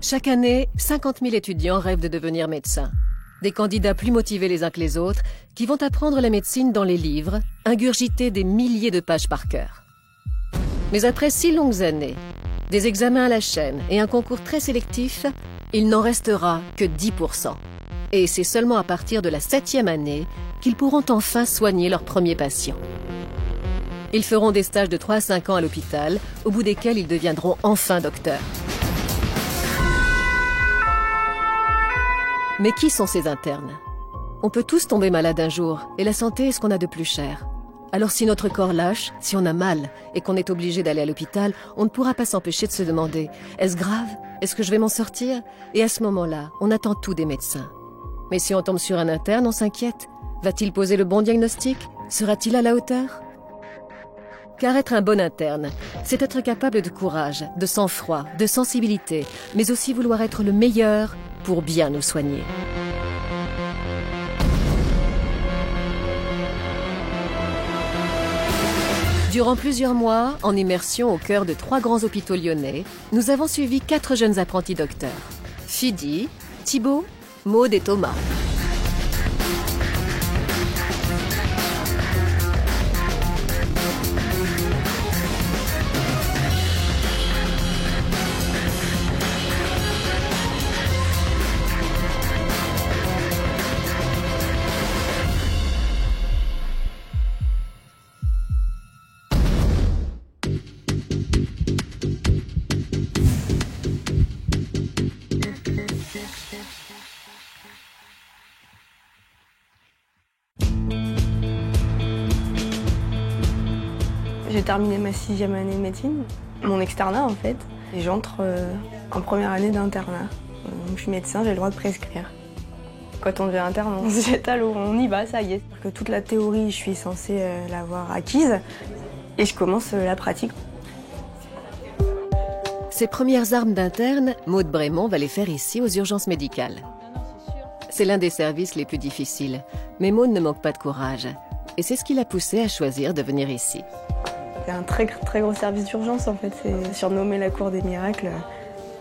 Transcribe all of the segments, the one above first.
Chaque année, 50 000 étudiants rêvent de devenir médecins. Des candidats plus motivés les uns que les autres qui vont apprendre la médecine dans les livres, ingurgiter des milliers de pages par cœur. Mais après 6 longues années, des examens à la chaîne et un concours très sélectif, il n'en restera que 10%. Et c'est seulement à partir de la 7e année qu'ils pourront enfin soigner leurs premiers patients. Ils feront des stages de 3 à 5 ans à l'hôpital, au bout desquels ils deviendront enfin docteurs. Mais qui sont ces internes? On peut tous tomber malade un jour, et la santé est ce qu'on a de plus cher. Alors si notre corps lâche, si on a mal, et qu'on est obligé d'aller à l'hôpital, on ne pourra pas s'empêcher de se demander « Est-ce grave? Est-ce que je vais m'en sortir ?» Et à ce moment-là, on attend tout des médecins. Mais si on tombe sur un interne, on s'inquiète. Va-t-il poser le bon diagnostic? Sera-t-il à la hauteur? Car être un bon interne, c'est être capable de courage, de sang-froid, de sensibilité, mais aussi vouloir être le meilleur pour bien nous soigner. Durant plusieurs mois, en immersion au cœur de 3 grands hôpitaux lyonnais, nous avons suivi 4 jeunes apprentis docteurs. Fidi, Thibaut, Maude et Thomas. J'ai terminé ma 6e année de médecine, mon externat en fait, et j'entre en première année d'internat. Je suis médecin, j'ai le droit de prescrire. Quand on devient interne, on se jette à l'eau, on y va, ça y est. Que toute la théorie, je suis censée l'avoir acquise, et je commence la pratique. Ses premières armes d'interne, Maude Brémond va les faire ici aux urgences médicales. C'est l'un des services les plus difficiles, mais Maude ne manque pas de courage. Et c'est ce qui l'a poussée à choisir de venir ici. C'est un très gros service d'urgence en fait, c'est surnommé la cour des miracles.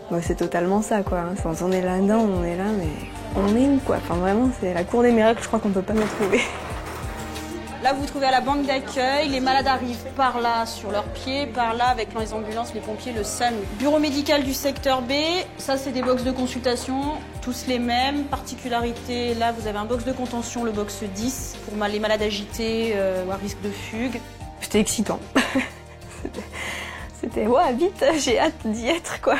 Bah, c'est totalement ça quoi, quand on est là-dedans, on est là mais on est où quoi? Enfin vraiment c'est la cour des miracles, je crois qu'on peut pas me trouver. Là vous vous trouvez à la banque d'accueil, les malades arrivent par là sur leurs pieds, par là avec les ambulances, les pompiers, le SAMU. Bureau médical du secteur B, ça c'est des box de consultation, tous les mêmes. Particularité, là vous avez un box de contention, le box 10, pour les malades agités ou à risque de fugue. C'était excitant. C'était ouais, vite, j'ai hâte d'y être quoi.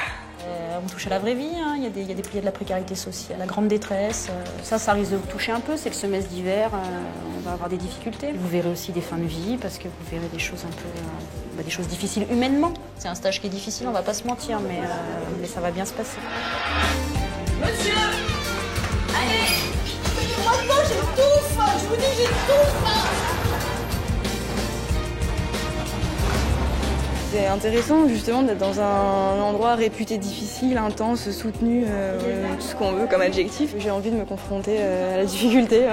On touche à la vraie vie, hein. Il y a des piliers de la précarité sociale, la grande détresse. Ça risque de vous toucher un peu, c'est le semestre d'hiver, on va avoir des difficultés. Vous verrez aussi des fins de vie parce que vous verrez des choses un peu, des choses difficiles humainement. C'est un stage qui est difficile, on va pas se mentir, mais ça va bien se passer. Monsieur! Allez! Maintenant j'étouffe! Je vous dis j'étouffe! C'est intéressant justement d'être dans un endroit réputé difficile, intense, soutenu, tout ce qu'on veut comme adjectif. J'ai envie de me confronter à la difficulté.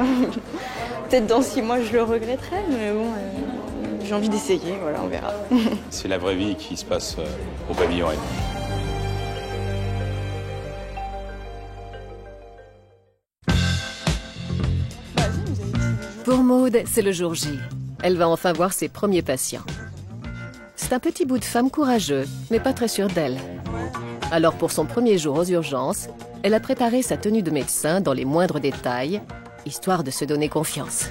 Peut-être dans 6 mois je le regretterai, mais bon, j'ai envie d'essayer, voilà, on verra. C'est la vraie vie qui se passe au pavillon. Pour Maude, c'est le jour J. Elle va enfin voir ses premiers patients. C'est un petit bout de femme courageux, mais pas très sûre d'elle. Alors pour son premier jour aux urgences, elle a préparé sa tenue de médecin dans les moindres détails, histoire de se donner confiance.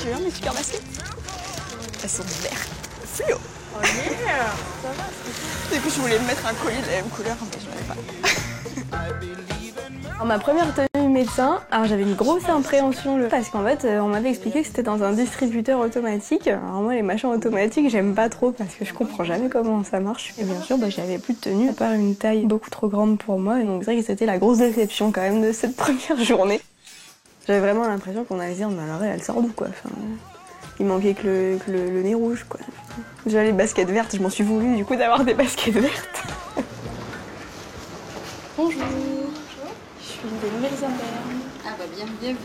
Tu veux mes super baskets? Elles sont vertes, fluo. Oh yeah! Ça va, du coup je voulais me mettre un collier de la même couleur, mais je n'avais pas. Alors, ma première tenue médecin, alors j'avais une grosse appréhension parce qu'en fait on m'avait expliqué que c'était dans un distributeur automatique. Alors moi les machins automatiques j'aime pas trop parce que je comprends jamais comment ça marche. Et bien sûr j'avais plus de tenue à part une taille beaucoup trop grande pour moi. Et donc c'est vrai que c'était la grosse déception quand même de cette première journée. J'avais vraiment l'impression qu'on allait dire mais alors elle sort d'où quoi. Enfin, il manquait que le nez rouge quoi. J'avais les baskets vertes, je m'en suis voulu du coup d'avoir des baskets vertes. Bonjour. Des Nouvelles-Ambernes. Ah bah bienvenue.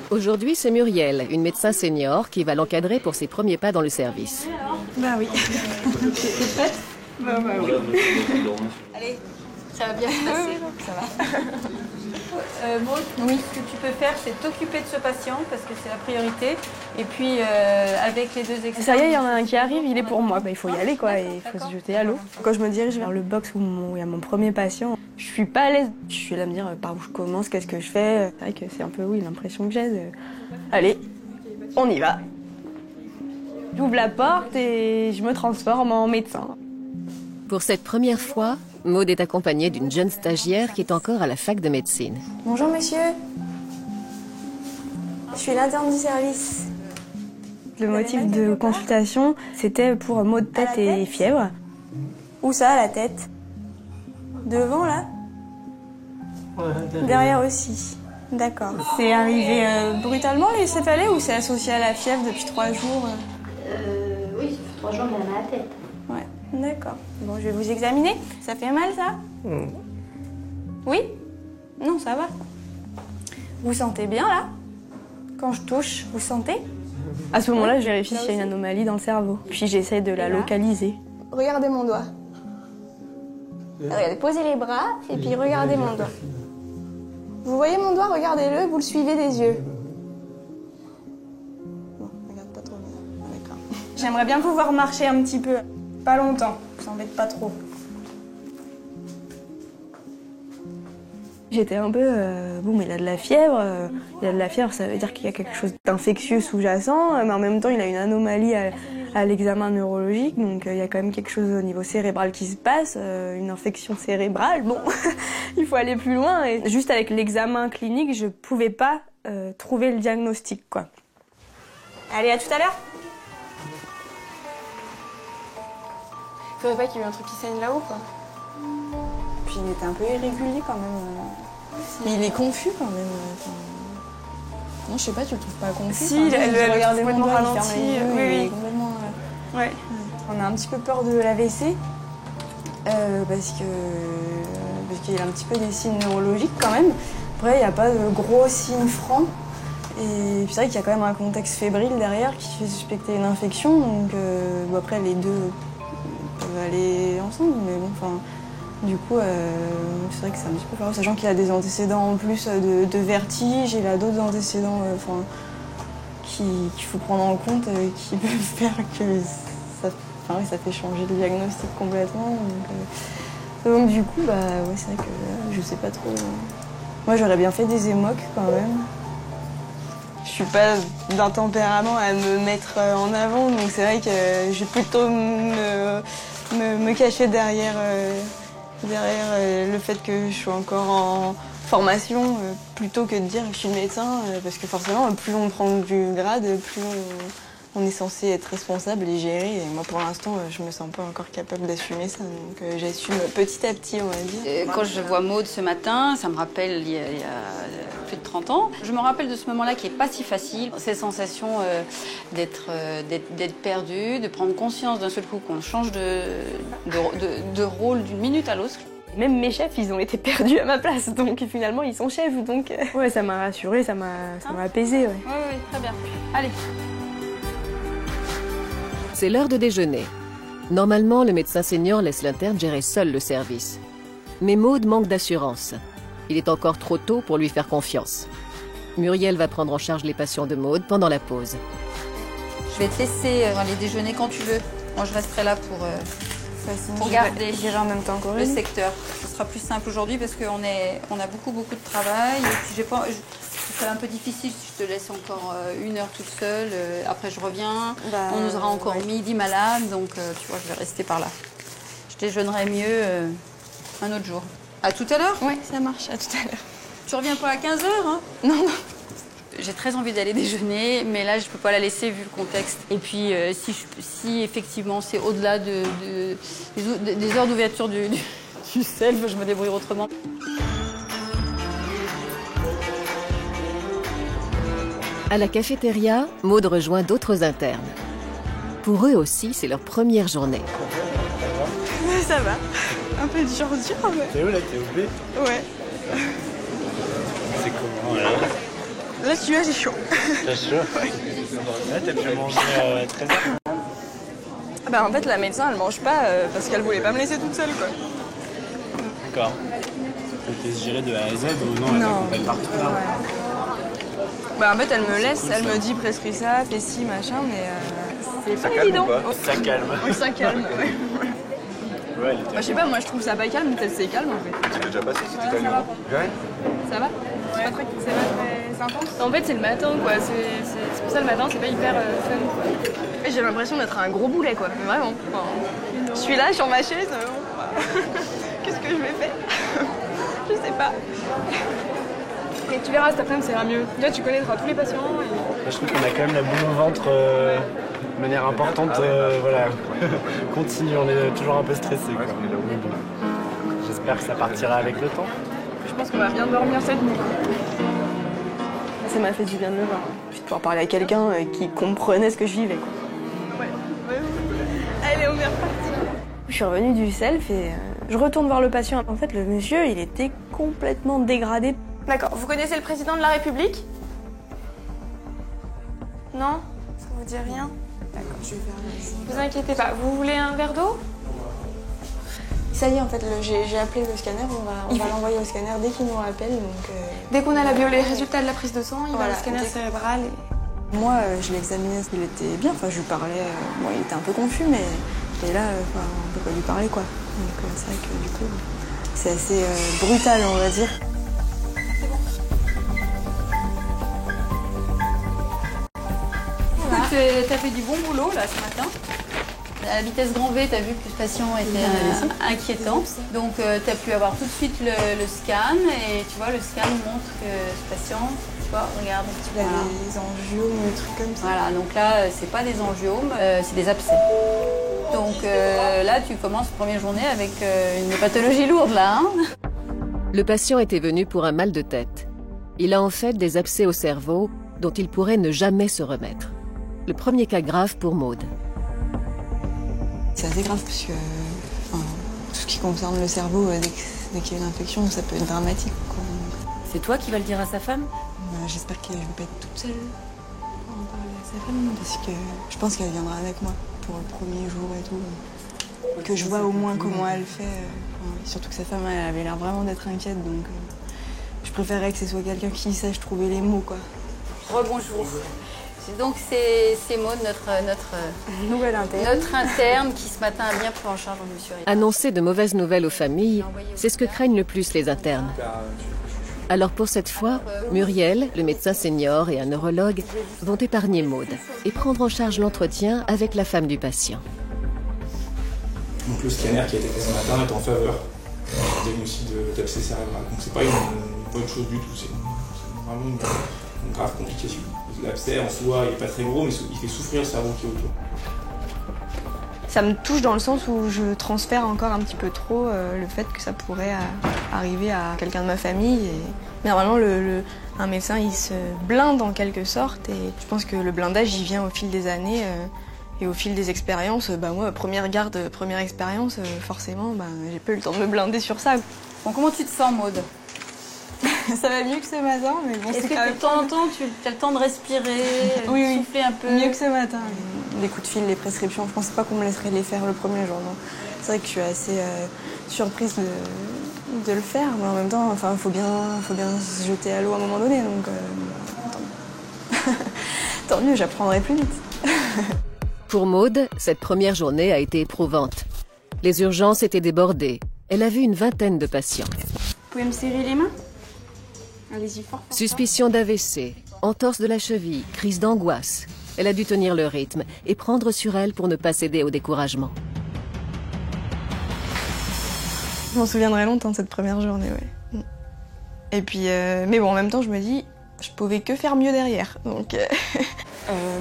Aujourd'hui, c'est Muriel, une médecin senior, qui va l'encadrer pour ses premiers pas dans le service. Bah oui. T'es prête? Bah oui. Allez, Ça va bien se passer. Ça va. Maud, oui. Ce que tu peux faire, c'est t'occuper de ce patient parce que c'est la priorité. Et puis, avec les deux externes... Ça y est, il y en a un qui arrive, il est pour moi. Bah, il faut y aller, quoi, et il faut se jeter à l'eau. Quand je me dirige vers le box où il y a mon premier patient, je suis pas à l'aise. Je suis là à me dire par où je commence, qu'est-ce que je fais. C'est vrai que c'est un peu, oui, l'impression que j'ai. Allez, on y va. J'ouvre la porte et je me transforme en médecin. Pour cette première fois, Maud est accompagnée d'une jeune stagiaire qui est encore à la fac de médecine. Bonjour monsieur. Je suis l'interne du service. Le motif de consultation, c'était pour maux de tête et fièvre. Où ça, la tête? Devant, là? Derrière aussi. D'accord. C'est arrivé brutalement, les céphalées, ou c'est associé à la fièvre depuis 3 jours? Oui, ça fait 3 jours qu'elle a mal à la tête. Ouais, d'accord. Bon, je vais vous examiner. Ça fait mal, ça? Oui? Non, ça va. Vous sentez bien, là? Quand je touche, vous sentez? À ce moment-là, je vérifie s'il y a une anomalie dans le cerveau. Puis j'essaie de la localiser. Regardez mon doigt. Regardez, posez les bras et puis regardez mon doigt. Vous voyez mon doigt? Regardez-le, vous le suivez des yeux. Bon, regarde pas trop bien. D'accord. J'aimerais bien pouvoir marcher un petit peu. Pas longtemps, ça embête pas trop. J'étais un peu, bon, mais il a de la fièvre. Il a de la fièvre, ça veut dire qu'il y a quelque chose d'infectieux sous-jacent, mais en même temps, il a une anomalie à l'examen neurologique, donc il y a quand même quelque chose au niveau cérébral qui se passe, une infection cérébrale. Bon, il faut aller plus loin. Et juste avec l'examen clinique, je pouvais pas trouver le diagnostic, quoi. Allez, à tout à l'heure. Faudrait pas qu'il y ait eu un truc qui saigne là-haut, quoi. Puis il était un peu irrégulier quand même. Mais il est confus quand même. Non, je sais pas, tu le trouves pas confus? Si, elle regardait mon doigt ralenti. Oui. Complètement. Ouais. On a un petit peu peur de l'AVC parce qu'il a un petit peu des signes neurologiques quand même. Après, il n'y a pas de gros signes francs. Et c'est vrai qu'il y a quand même un contexte fébrile derrière qui fait suspecter une infection. Donc bon, après, les deux peuvent aller ensemble, mais bon, enfin. Du coup, c'est vrai que c'est un petit peu farou, sachant qu'il a des antécédents en plus de vertige, il a d'autres antécédents qu'il faut prendre en compte, qui peuvent faire que ça fait changer le diagnostic complètement. Donc du coup, bah, ouais, c'est vrai que je sais pas trop. Moi, j'aurais bien fait des émocs quand même. Je suis pas d'un tempérament à me mettre en avant, donc c'est vrai que je vais plutôt me cacher derrière le fait que je suis encore en formation, plutôt que de dire que je suis médecin, parce que forcément, plus on prend du grade, plus on est censé être responsable et gérer. Et moi, pour l'instant, je me sens pas encore capable d'assumer ça, donc j'assume petit à petit, on va dire. Quand je vois Maud ce matin, ça me rappelle il y a plus de 30 ans. Je me rappelle de ce moment-là qui est pas si facile. Ces sensations d'être perdu, de prendre conscience d'un seul coup qu'on change de rôle d'une minute à l'autre. Même mes chefs, ils ont été perdus à ma place, donc finalement, ils sont chefs. Donc ouais, ça m'a rassurée, ça m'a apaisée. Ouais. Oui, très bien. Allez. C'est l'heure de déjeuner. Normalement, le médecin senior laisse l'interne gérer seul le service. Mais Maud manque d'assurance. Il est encore trop tôt pour lui faire confiance. Muriel va prendre en charge les patients de Maud pendant la pause. Je vais te laisser aller déjeuner quand tu veux. Moi, je resterai là pour garder en même temps le secteur. Ce sera plus simple aujourd'hui parce qu'on a beaucoup de travail. Et puis ce serait un peu difficile si je te laisse encore 1 heure toute seule. Après, je reviens. On nous aura encore mis 10 malades. Donc, tu vois, je vais rester par là. Je déjeunerai mieux un autre jour. À tout à l'heure? Oui, ça marche. À tout à l'heure. Tu reviens pas à 15h, hein? Non. J'ai très envie d'aller déjeuner, mais là, je peux pas la laisser vu le contexte. Et puis, si effectivement c'est au-delà des heures d'ouverture du self, je me débrouille autrement. À la cafétéria, Maud rejoint d'autres internes. Pour eux aussi, c'est leur première journée. Ça va. Un peu dur, mais... T'es où là? T'es au B? Ouais. C'est comment là? Là, tu vois, j'ai chaud. T'as chaud? Ouais. Là, t'as pu manger à 13h? Bah, en fait, la médecin, elle mange pas parce qu'elle voulait pas me laisser toute seule, quoi. D'accord. Elle peut se gérer de A à Z ou non, elle t'accompagne partout là. Bah en fait elle me laisse, elle me dit prescris ça, fais ci, machin, mais c'est pas évident. Ça calme. Oui, ça calme, ouais. Ouais, elle était... Moi, je sais pas, moi je trouve ça pas calme, mais elle c'est calme en fait. Tu l'as déjà passé, c'était calme. Ouais. Ça va? C'est pas très intense? En fait c'est le matin quoi, c'est pour ça le matin c'est pas hyper fun quoi. Et j'ai l'impression d'être un gros boulet quoi, mais vraiment. Enfin, je suis là sur ma chaise, qu'est-ce que je vais faire? Je sais pas. Et tu verras cet après-midi ça ira mieux. Toi tu connaîtras tous les patients. Et... Je trouve qu'on a quand même la boule au ventre de manière importante, voilà. Continue, on est toujours un peu stressé. Quoi. Mais bon, j'espère que ça partira avec le temps. Je pense qu'on va bien dormir cette nuit. Ça m'a fait du bien de le voir. Puis de pouvoir parler à quelqu'un qui comprenait ce que je vivais. Quoi. Ouais. Allez, on est reparti. Je suis revenue du self et je retourne voir le patient. En fait, le monsieur, il était complètement dégradé. D'accord. Vous connaissez le président de la République? Non? Ça vous dit rien? D'accord, je vais faire un... Vous inquiétez pas. Vous voulez un verre d'eau? Ça y est, en fait, j'ai appelé le scanner, on va l'envoyer au scanner dès qu'il nous rappelle. Donc, dès qu'on a les résultats de la prise de sang, il va au scanner cérébral. Moi, je l'ai examiné, il était bien, enfin, je lui parlais, bon, il était un peu confus, mais et là, on peut pas lui parler, quoi. Donc, c'est vrai que du coup, c'est assez brutal, on va dire. T'as fait du bon boulot, là, ce matin. À la vitesse grand V, tu as vu que le patient était inquiétant. Donc, tu as pu avoir tout de suite le scan. Et tu vois, le scan montre que ce patient, tu vois, regarde. Il a des angiomes, des trucs comme ça. Voilà, donc là, c'est pas des angiomes, c'est des abcès. Donc là, tu commences la première journée avec une pathologie lourde, là. Hein. Le patient était venu pour un mal de tête. Il a en fait des abcès au cerveau dont il pourrait ne jamais se remettre. Le premier cas grave pour Maude. C'est assez grave parce que tout ce qui concerne le cerveau, dès qu'il y a une infection, ça peut être dramatique. C'est toi qui vas le dire à sa femme? J'espère qu'elle ne va pas être toute seule pour en parler à sa femme, parce que je pense qu'elle viendra avec moi pour le premier jour et tout. Que je vois au moins comment elle fait. Surtout que sa femme, elle avait l'air vraiment d'être inquiète, donc je préférerais que ce soit quelqu'un qui sache trouver les mots, quoi. Rebonjour. Donc c'est Maud, notre interne qui ce matin a bien pris en charge monsieur. Annoncer de mauvaises nouvelles aux familles, c'est ce que craignent le plus les internes. Alors pour cette fois, Muriel, le médecin senior et un neurologue vont épargner Maude et prendre en charge l'entretien avec la femme du patient. Donc le scanner qui a été fait ce matin est en faveur du diagnostic d'abcès cérébral. Donc c'est pas une bonne chose du tout, c'est vraiment une grave complication. L'abcès en soi, il n'est pas très gros, mais il fait souffrir le cerveau qui est autour. Ça me touche dans le sens où je transfère encore un petit peu trop le fait que ça pourrait arriver à quelqu'un de ma famille. Mais normalement, un médecin, il se blinde en quelque sorte. Et je pense que le blindage, il vient au fil des années et au fil des expériences. Moi, première expérience, forcément, j'ai pas eu le temps de me blinder sur ça. Bon, comment tu te sens, Maude? Ça va mieux que ce matin, mais bon, c'est quand même... de temps en temps, tu as le temps de respirer, oui, souffler un peu? Mieux que ce matin. Les coups de fil, les prescriptions, je pensais pas qu'on me laisserait les faire le premier jour. C'est vrai que je suis assez surprise de le faire, mais en même temps, il faut bien se jeter à l'eau à un moment donné, donc tant mieux, j'apprendrai plus vite. Pour Maude, cette première journée a été éprouvante. Les urgences étaient débordées. Elle a vu une vingtaine de patients. Vous pouvez me serrer les mains? Allez-y fort. Suspicion d'AVC, entorse de la cheville, crise d'angoisse. Elle a dû tenir le rythme et prendre sur elle pour ne pas céder au découragement. Je m'en souviendrai longtemps de cette première journée, ouais. Et puis, mais bon, en même temps, je me dis, je pouvais que faire mieux derrière. Donc,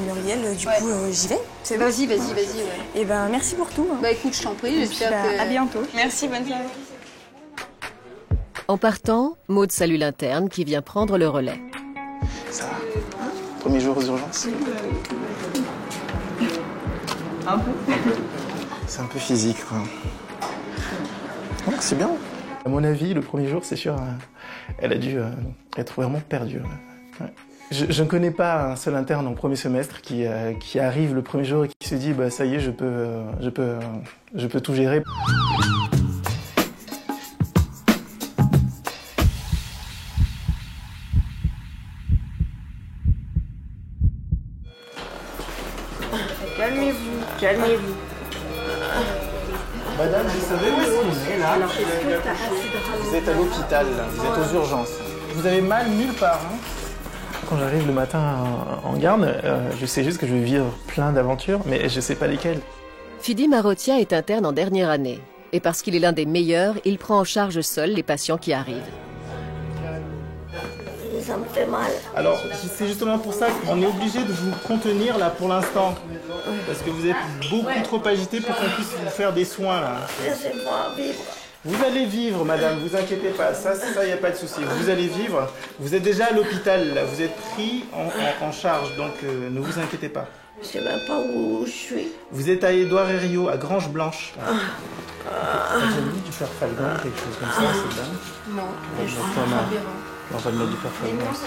Muriel, du coup, j'y vais. C'est bon. Vas-y, ouais. Et merci pour tout. Bah écoute, je t'en prie, j'espère que... À bientôt. Merci, bonne soirée. En partant, Maude salue l'interne qui vient prendre le relais. Ça va? Premier jour aux urgences? Un peu. C'est un peu physique, quoi. C'est bien. À mon avis, le premier jour, c'est sûr, elle a dû être vraiment perdue. Ouais. Je ne connais pas un seul interne en premier semestre qui arrive le premier jour et qui se dit ça y est, je peux tout gérer. calmez-vous. Madame, vous savez où est-ce qu'on est là? Vous êtes à l'hôpital, vous êtes aux urgences. Vous avez mal nulle part, hein? Quand j'arrive le matin en garde, je sais juste que je vais vivre plein d'aventures, mais je sais pas lesquelles. Fidi Marotia est interne en dernière année. Et parce qu'il est l'un des meilleurs, il prend en charge seul les patients qui arrivent. Ça me fait mal. Alors, c'est justement pour ça qu'on est obligé de vous contenir là pour l'instant. Parce que vous êtes beaucoup trop agité pour qu'on puisse vous faire des soins là. Laissez-moi vivre. Vous allez vivre, madame, vous inquiétez pas, ça, y a pas de souci. Vous allez vivre. Vous êtes déjà à l'hôpital, là, vous êtes pris en charge, donc ne vous inquiétez pas. Je sais même pas où je suis. Vous êtes à Édouard Herriot, à Grange Blanche. J'ai mis du perfalgan, quelque chose comme ça, c'est dingue. Non, mais je on va mettre du perfalgan aussi.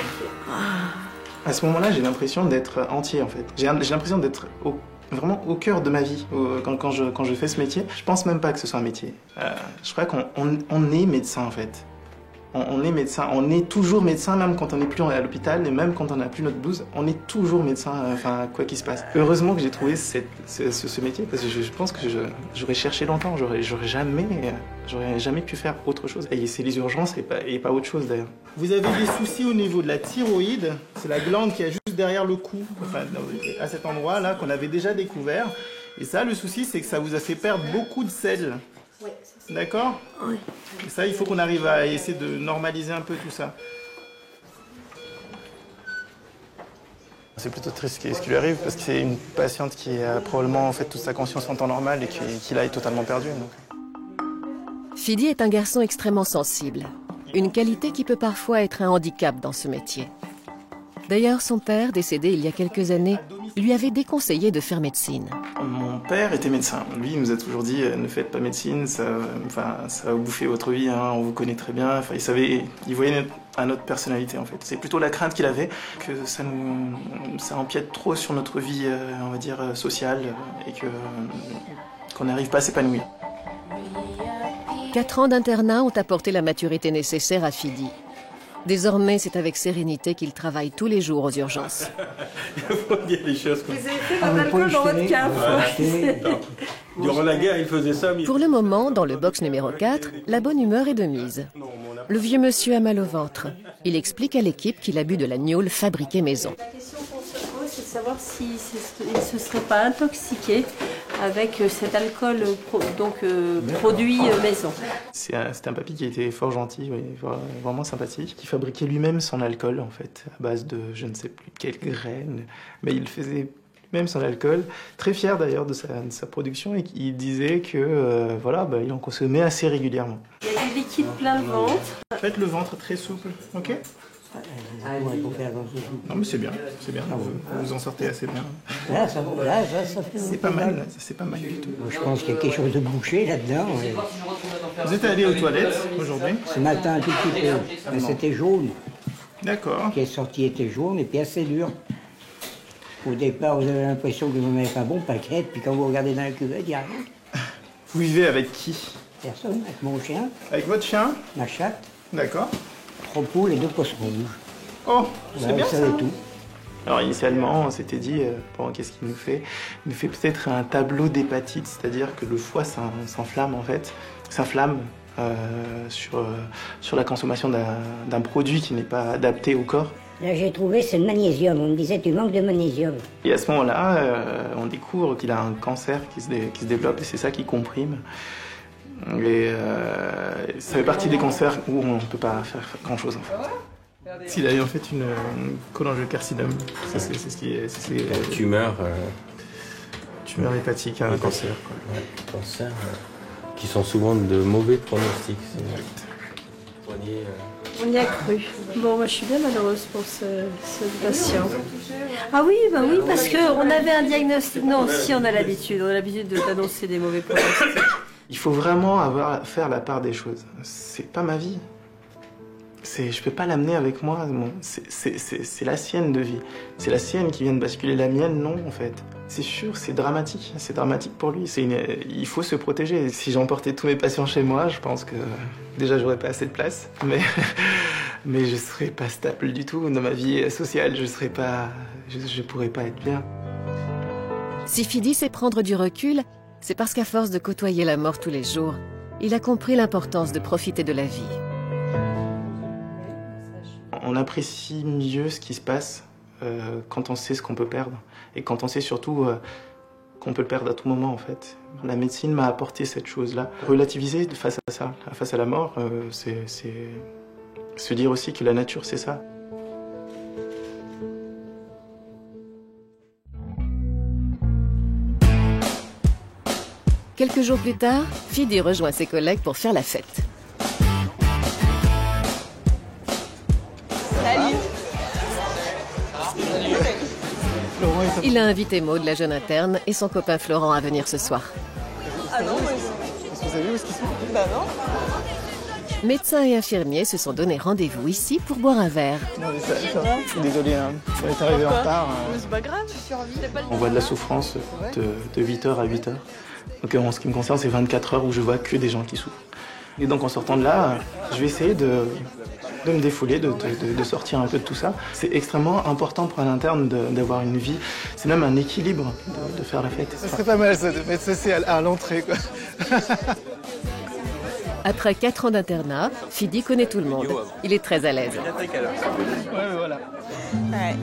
À ce moment-là, j'ai l'impression d'être entier, en fait. J'ai l'impression d'être vraiment au cœur de ma vie quand je fais ce métier. Je pense même pas que ce soit un métier. Je crois qu'on est médecin en fait. On est médecin, on est toujours médecin même quand on n'est plus à l'hôpital et même quand on n'a plus notre blouse, on est toujours médecin, enfin quoi qu'il se passe. Heureusement que j'ai trouvé ce métier parce que je pense que j'aurais cherché longtemps, j'aurais jamais pu faire autre chose. Et c'est les urgences et pas autre chose d'ailleurs. Vous avez des soucis au niveau de la thyroïde, c'est la glande qui est juste derrière le cou, enfin à cet endroit là qu'on avait déjà découvert. Et ça, le souci, c'est que ça vous a fait perdre beaucoup de sel. Oui. D'accord? Oui. Et ça, il faut qu'on arrive à essayer de normaliser un peu tout ça. C'est plutôt triste ce qui lui arrive parce que c'est une patiente qui a probablement en fait toute sa conscience en temps normal et qui là est totalement perdue. Donc. Fidi est un garçon extrêmement sensible. Une qualité qui peut parfois être un handicap dans ce métier. D'ailleurs, son père, décédé il y a quelques années, lui avait déconseillé de faire médecine. Mon père était médecin. Lui, il nous a toujours dit ne faites pas médecine, ça va bouffer votre vie, hein, on vous connaît très bien. Enfin, il voyait à notre personnalité en fait. C'est plutôt la crainte qu'il avait que ça empiète trop sur notre vie, on va dire sociale, et qu'on n'arrive pas à s'épanouir. 4 ans d'internat ont apporté la maturité nécessaire à Fidi. Désormais, c'est avec sérénité qu'il travaille tous les jours aux urgences. Il faut dire les choses comme ça. Vous avez fait pas d'alcool dans votre cave. Durant la guerre, il faisait ça. Mais... Pour le moment, dans le box numéro 4, la bonne humeur est de mise. Le vieux monsieur a mal au ventre. Il explique à l'équipe qu'il a bu de la gnôle fabriquée maison. La question qu'on se pose, c'est de savoir s'il ne se serait pas intoxiqué avec cet alcool produit maison. C'est un papy qui était fort gentil, oui, vraiment sympathique, qui fabriquait lui-même son alcool en fait, à base de je ne sais plus quelles graines, mais il faisait même son alcool, très fier d'ailleurs de sa production et il disait que il en consommait assez régulièrement. Il y a du liquide plein le ventre. Faites le ventre très souple, ok? Non mais c'est bien, vous vous en sortez assez bien. Là, ça fait c'est pas mal, c'est pas mal du tout. Je pense qu'il y a quelque chose de bouché là-dedans. Vous êtes allé aux toilettes aujourd'hui? Ce matin un tout petit peu, mais c'était jaune. D'accord. Ce qui est sorti était jaune et puis assez dur. Au départ, vous avez l'impression que vous n'avez pas bon paquet, puis quand vous regardez dans la cuvette, il n'y a rien. Vous vivez avec qui? Personne, avec mon chien. Avec votre chien? Ma chatte. D'accord. 3 poules et 2 poissons rouges. Oh, c'est bien ça. Tout. Alors initialement, on s'était dit, qu'est-ce qu'il nous fait? Il nous fait peut-être un tableau d'hépatite, c'est-à-dire que le foie s'enflamme en fait, s'inflamme sur la consommation d'un produit qui n'est pas adapté au corps. Là, j'ai trouvé, c'est le magnésium. On me disait, tu manques de magnésium. Et à ce moment-là, on découvre qu'il a un cancer qui se développe et c'est ça qui comprime. Et ça fait partie des cancers où on ne peut pas faire grand-chose en fait. Il a eu en fait une cholangiocarcinome. Ça, c'est ce qui est... Une tumeur... Tumeur hépatique, un cancer. Ouais, cancer qui sont souvent de mauvais pronostics. On y a cru. Bon, moi je suis bien malheureuse pour ce patient. Ah oui, parce qu'on avait un diagnostic. Non, si on a l'habitude d'annoncer des mauvais pronostics. Il faut vraiment faire la part des choses. C'est pas ma vie. Je peux pas l'amener avec moi. C'est la sienne de vie. C'est la sienne qui vient de basculer la mienne, non en fait. C'est sûr, c'est dramatique. C'est dramatique pour lui. Il faut se protéger. Si j'emportais tous mes patients chez moi, je pense que déjà j'aurais pas assez de place. Mais je serais pas stable du tout dans ma vie sociale. Je pourrais pas être bien. Si Fidi sait prendre du recul, c'est parce qu'à force de côtoyer la mort tous les jours, il a compris l'importance de profiter de la vie. On apprécie mieux ce qui se passe quand on sait ce qu'on peut perdre. Et quand on sait surtout qu'on peut le perdre à tout moment, en fait. La médecine m'a apporté cette chose-là. Relativiser face à ça, face à la mort, c'est se dire aussi que la nature, c'est ça. Quelques jours plus tard, Fidi rejoint ses collègues pour faire la fête. Salut. Il a invité Maud, la jeune interne, et son copain Florent à venir ce soir. Ah non, Est-ce que vous savez où est-ce qu'ils sont? bah non. Médecins et infirmiers se sont donné rendez-vous ici pour boire un verre. Non, mais ça va. Je suis désolé, hein. On est arrivé en retard. Mais c'est pas grave, je survis. On voit de la souffrance de 8h à 8h. Donc en ce qui me concerne, c'est 24 heures où je vois que des gens qui souffrent. Et donc en sortant de là, je vais essayer de me défouler, de sortir un peu de tout ça. C'est extrêmement important pour un interne d'avoir une vie. C'est même un équilibre de faire la fête. Ce serait pas mal ça, de mettre ça à l'entrée, quoi. Après 4 ans d'internat, Fidi connaît tout le monde. Il est très à l'aise. Ouais, voilà. Ouais.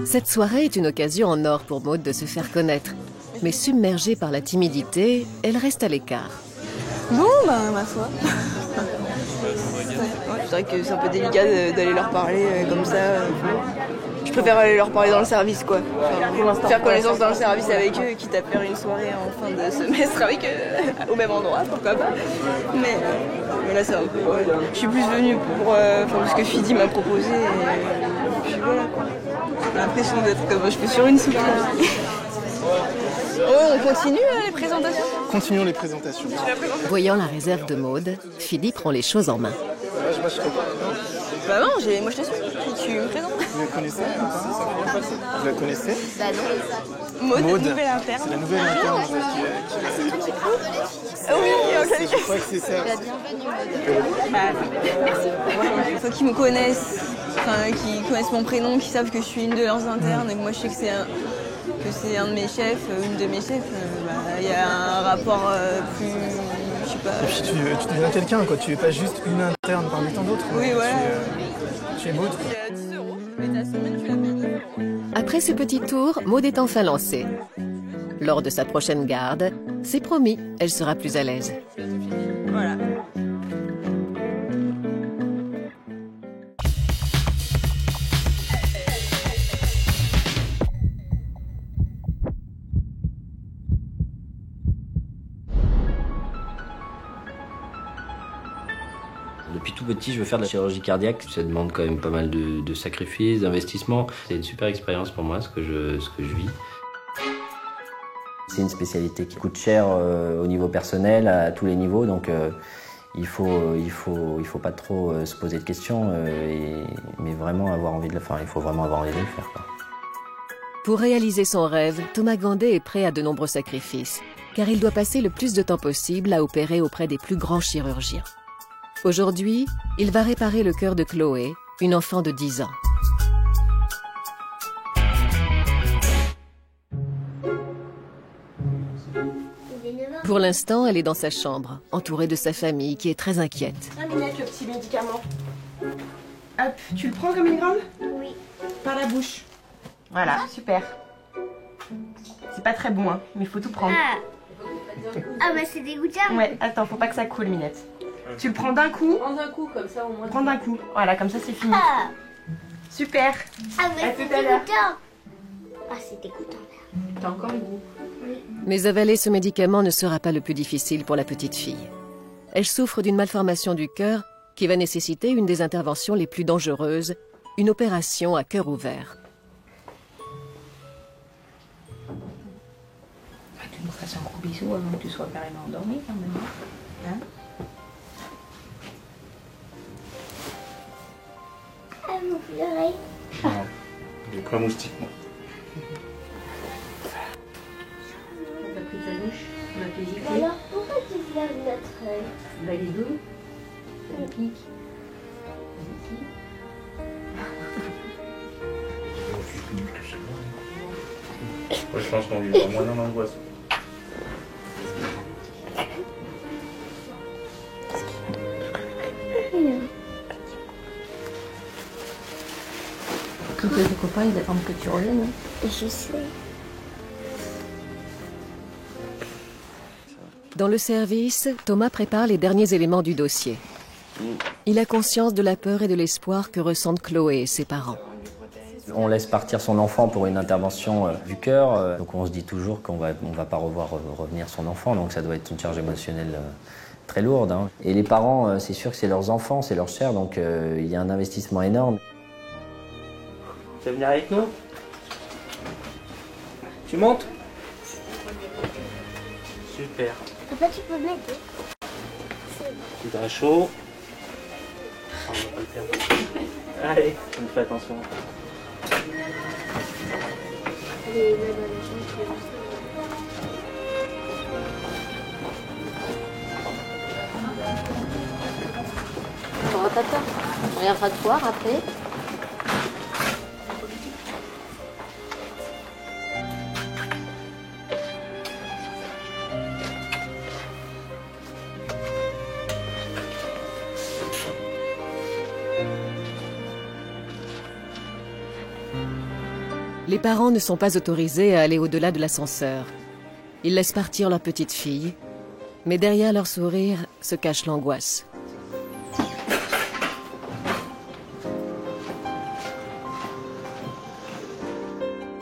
Cette soirée est une occasion en or pour Maud de se faire connaître. Mais submergée par la timidité, elle reste à l'écart. Bon, ben, ma foi. C'est vrai que c'est un peu délicat d'aller leur parler comme ça. Je préfère aller leur parler dans le service, quoi. Enfin, faire connaissance dans le service avec eux, quitte à faire une soirée en fin de semestre avec eux, au même endroit, pourquoi pas. Mais là, c'est un peu... Ouais. Je suis plus venue pour ce que Fidi m'a proposé. Et puis voilà, quoi. J'ai l'impression d'être comme je fais sur une soupe. Oh, on continue les présentations? Continuons les présentations. Voyant la réserve de Maud, Fidi prend les choses en main. Je serai pas. Bah non, moi je te suis. Tu me présentes? Vous la connaissez? Vous la connaissez? Bah non. Maud, nouvelle interne. C'est la nouvelle interne Oui, ok. Je crois que c'est ça. Merci. Faut qu'ils me connaissent, qu'ils connaissent mon prénom, qu'ils savent que je suis une de leurs internes et que moi je sais que c'est un de mes chefs, une de mes chefs. Il y a un rapport plus... Je sais pas... Et puis tu deviens quelqu'un, quoi. Tu es pas juste une interne parmi tant d'autres. Oui, voilà. Tu es Maud. Après ce petit tour, Maud est enfin lancée. Lors de sa prochaine garde, c'est promis, elle sera plus à l'aise. Voilà. Depuis tout petit, je veux faire de la chirurgie cardiaque. Ça demande quand même pas mal de sacrifices, d'investissements. C'est une super expérience pour moi, ce que je vis. C'est une spécialité qui coûte cher au niveau personnel, à tous les niveaux, donc il faut pas trop se poser de questions, mais vraiment avoir envie de le faire. Il faut vraiment avoir envie de le faire, quoi. Pour réaliser son rêve, Thomas Gandé est prêt à de nombreux sacrifices, car il doit passer le plus de temps possible à opérer auprès des plus grands chirurgiens. Aujourd'hui, il va réparer le cœur de Chloé, une enfant de 10 ans. Pour l'instant, elle est dans sa chambre, entourée de sa famille qui est très inquiète. Minette, le petit médicament. Hop, tu le prends comme une grande? Oui. Par la bouche. Voilà, super. C'est pas très bon, hein, mais il faut tout prendre. Ah bah c'est dégoûtant. Ouais, attends, faut pas que ça coule, Minette. Tu le prends d'un coup. Prends d'un coup, comme ça au moins. Prends d'un coup. Voilà, comme ça c'est fini. Ah. Super. Ah mais c'est dégoûtant. Ah c'est dégoûtant. T'as encore le goût. Mais avaler ce médicament ne sera pas le plus difficile pour la petite fille. Elle souffre d'une malformation du cœur qui va nécessiter une des interventions les plus dangereuses, une opération à cœur ouvert. Tu nous fasses un gros bisou avant que tu sois carrément endormie quand même. Hein? Ah mon pleurer. J'ai pris un moustique, moi. On a pris ta douche, on a tes giclées. Alors pourquoi tu viens de notre œil? Bah les deux. Ça pique. Ici. Moi, je pense qu'on vivra moins dans l'angoisse. Tous tes copains, ils attendent que tu reviennes. Je sais. Dans le service, Thomas prépare les derniers éléments du dossier. Il a conscience de la peur et de l'espoir que ressentent Chloé et ses parents. On laisse partir son enfant pour une intervention du cœur, donc on se dit toujours qu'on va pas revoir revenir son enfant, donc ça doit être une charge émotionnelle très lourde. Hein. Et les parents, c'est sûr que c'est leurs enfants, c'est leur chair, donc il y a un investissement énorme. Tu veux venir avec nous? Tu montes? Super. Papa, tu peux m'aider? Petit drain chaud. On va pas le faire. Allez, on fait attention. T'auras pas peur. On reviendra te voir après. Les parents ne sont pas autorisés à aller au-delà de l'ascenseur. Ils laissent partir leur petite fille, mais derrière leur sourire se cache l'angoisse.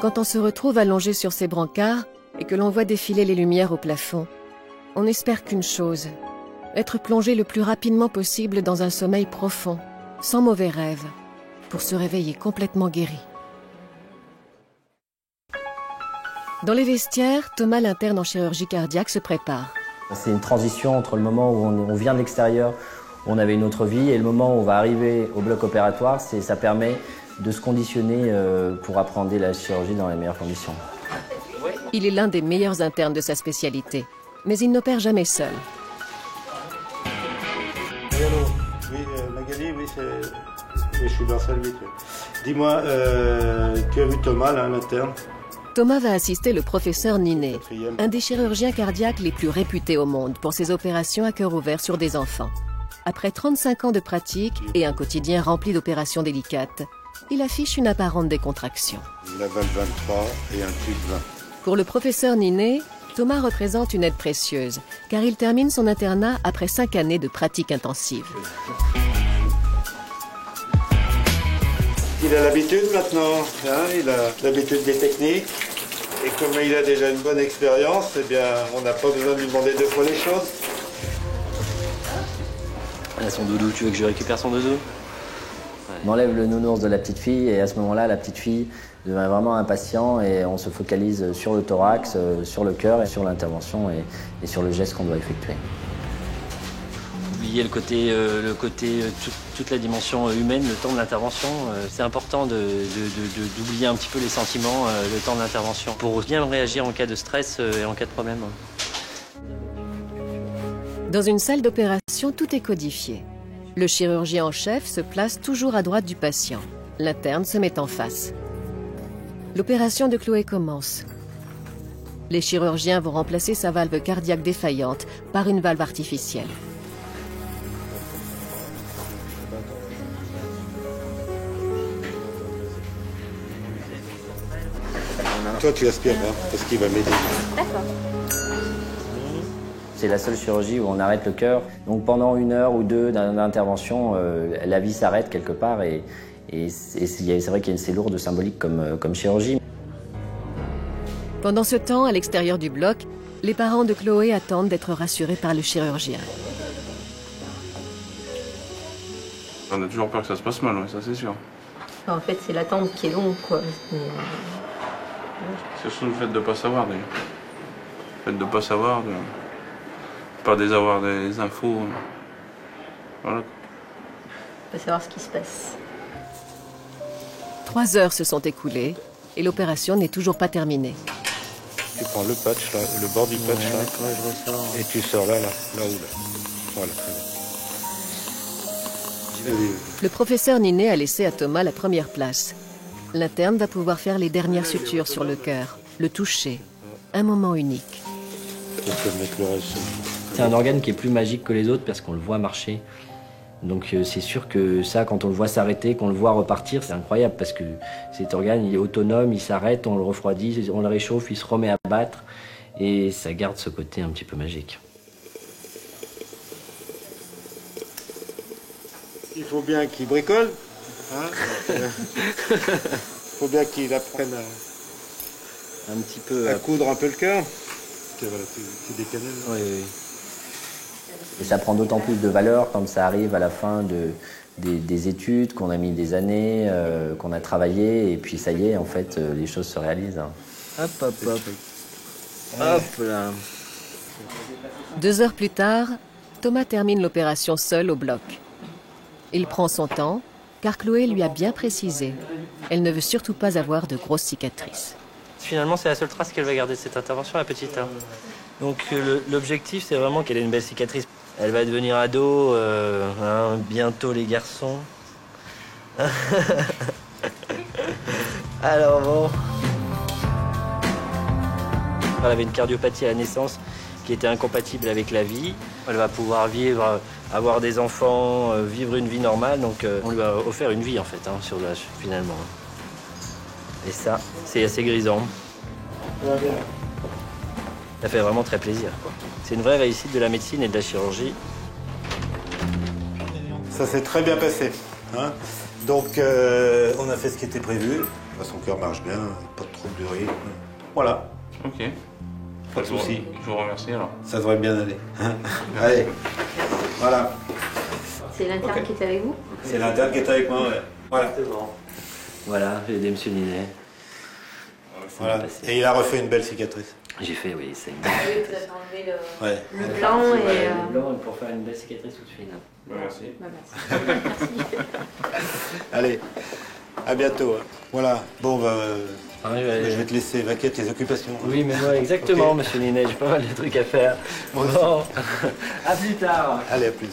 Quand on se retrouve allongé sur ses brancards et que l'on voit défiler les lumières au plafond, on n'espère qu'une chose, être plongé le plus rapidement possible dans un sommeil profond, sans mauvais rêves, pour se réveiller complètement guéri. Dans les vestiaires, Thomas, l'interne en chirurgie cardiaque, se prépare. C'est une transition entre le moment où on vient de l'extérieur, où on avait une autre vie, et le moment où on va arriver au bloc opératoire. Ça permet de se conditionner pour appréhender la chirurgie dans les meilleures conditions. Il est l'un des meilleurs internes de sa spécialité, mais il n'opère jamais seul. Oui, allô. Oui, Magali, oui, je suis dans la salle 8. Dis-moi, tu as vu Thomas, là, l'interne? Thomas va assister le professeur Ninet, un des chirurgiens cardiaques les plus réputés au monde pour ses opérations à cœur ouvert sur des enfants. Après 35 ans de pratique et un quotidien rempli d'opérations délicates, il affiche une apparente décontraction. La valve 23 et un tube 20. Pour le professeur Ninet, Thomas représente une aide précieuse, car il termine son internat après 5 années de pratique intensive. Il a l'habitude maintenant, hein, il a l'habitude des techniques. Et comme il a déjà une bonne expérience, eh bien, on n'a pas besoin de lui demander deux fois les choses. Elle a son doudou, tu veux que je récupère son doudou? On enlève le nounours de la petite fille et à ce moment-là, la petite fille devient vraiment impatient et on se focalise sur le thorax, sur le cœur et sur l'intervention et sur le geste qu'on doit effectuer. Oublier toute la dimension humaine, le temps de l'intervention. C'est important d'oublier un petit peu les sentiments, le temps de l'intervention, pour bien réagir en cas de stress et en cas de problème. Dans une salle d'opération, tout est codifié. Le chirurgien en chef se place toujours à droite du patient. L'interne se met en face. L'opération de Chloé commence. Les chirurgiens vont remplacer sa valve cardiaque défaillante par une valve artificielle. Toi, tu aspires, hein, parce qu'il va m'aider. D'accord. C'est la seule chirurgie où on arrête le cœur. Donc pendant 1 heure ou 2 d'intervention, la vie s'arrête quelque part et c'est vrai qu'il y a une assez lourde symbolique comme chirurgie. Pendant ce temps, à l'extérieur du bloc, les parents de Chloé attendent d'être rassurés par le chirurgien. On a toujours peur que ça se passe mal, ouais, ça c'est sûr. En fait, c'est l'attente qui est longue, quoi. C'est surtout le fait de ne pas savoir, d'ailleurs. Le fait de ne pas savoir, de ne pas avoir des infos. Voilà. On peut savoir ce qui se passe. 3 heures se sont écoulées et l'opération n'est toujours pas terminée. Tu prends le patch, là, le bord du patch, là, et tu sors là où, là. Voilà, c'est bon. Le professeur Ninet a laissé à Thomas la première place. L'interne va pouvoir faire les dernières sutures sur le cœur. le toucher, un moment unique. C'est un organe qui est plus magique que les autres parce qu'on le voit marcher. Donc c'est sûr que ça, quand on le voit s'arrêter, qu'on le voit repartir, c'est incroyable parce que cet organe, il est autonome, il s'arrête, on le refroidit, on le réchauffe, il se remet à battre et ça garde ce côté un petit peu magique. Il faut bien qu'il bricole, hein. Il faut bien qu'il apprenne un petit peu à coudre un peu le cœur. Voilà, c'est des canaux. Oui, oui. Et ça prend d'autant plus de valeur quand ça arrive à la fin des études, qu'on a mis des années, qu'on a travaillé, et puis ça y est, en fait, les choses se réalisent. Hop, hop, hop. Hop là. 2 heures plus tard, Thomas termine l'opération seul au bloc. Il prend son temps, car Chloé lui a bien précisé. Elle ne veut surtout pas avoir de grosses cicatrices. Finalement, c'est la seule trace qu'elle va garder de cette intervention, la petite. Hein. Donc l'objectif, c'est vraiment qu'elle ait une belle cicatrice. Elle va devenir ado, bientôt les garçons. Alors bon... Elle avait une cardiopathie à la naissance qui était incompatible avec la vie. Elle va pouvoir vivre, avoir des enfants, vivre une vie normale. Donc on lui a offert une vie en fait, hein, sur l'âge finalement. Et ça, c'est assez grisant. Ça fait vraiment très plaisir, quoi. C'est une vraie réussite de la médecine et de la chirurgie. Ça s'est très bien passé. Hein. Donc on a fait ce qui était prévu. Son cœur marche bien, pas de trouble du rythme. Voilà. Ok. Pas de soucis. Je vous remercie alors. Ça devrait bien aller. Allez, voilà. C'est l'interne qui est avec vous? C'est l'interne qui est avec moi, ouais. Voilà. Voilà, j'ai aidé M. Ninet. Voilà. Et il a refait une belle cicatrice. J'ai fait, oui, c'est... Ah oui, vous avez enlevé le, ouais. le blanc et... Le blanc pour faire une belle cicatrice toute fine. Merci. Merci. Allez, à bientôt. Voilà. Bon, je vais te laisser vaquer tes occupations. Oui, mais moi, exactement, okay. Monsieur Ninet, j'ai pas mal de trucs à faire. Bon, à plus tard. Allez, à plus.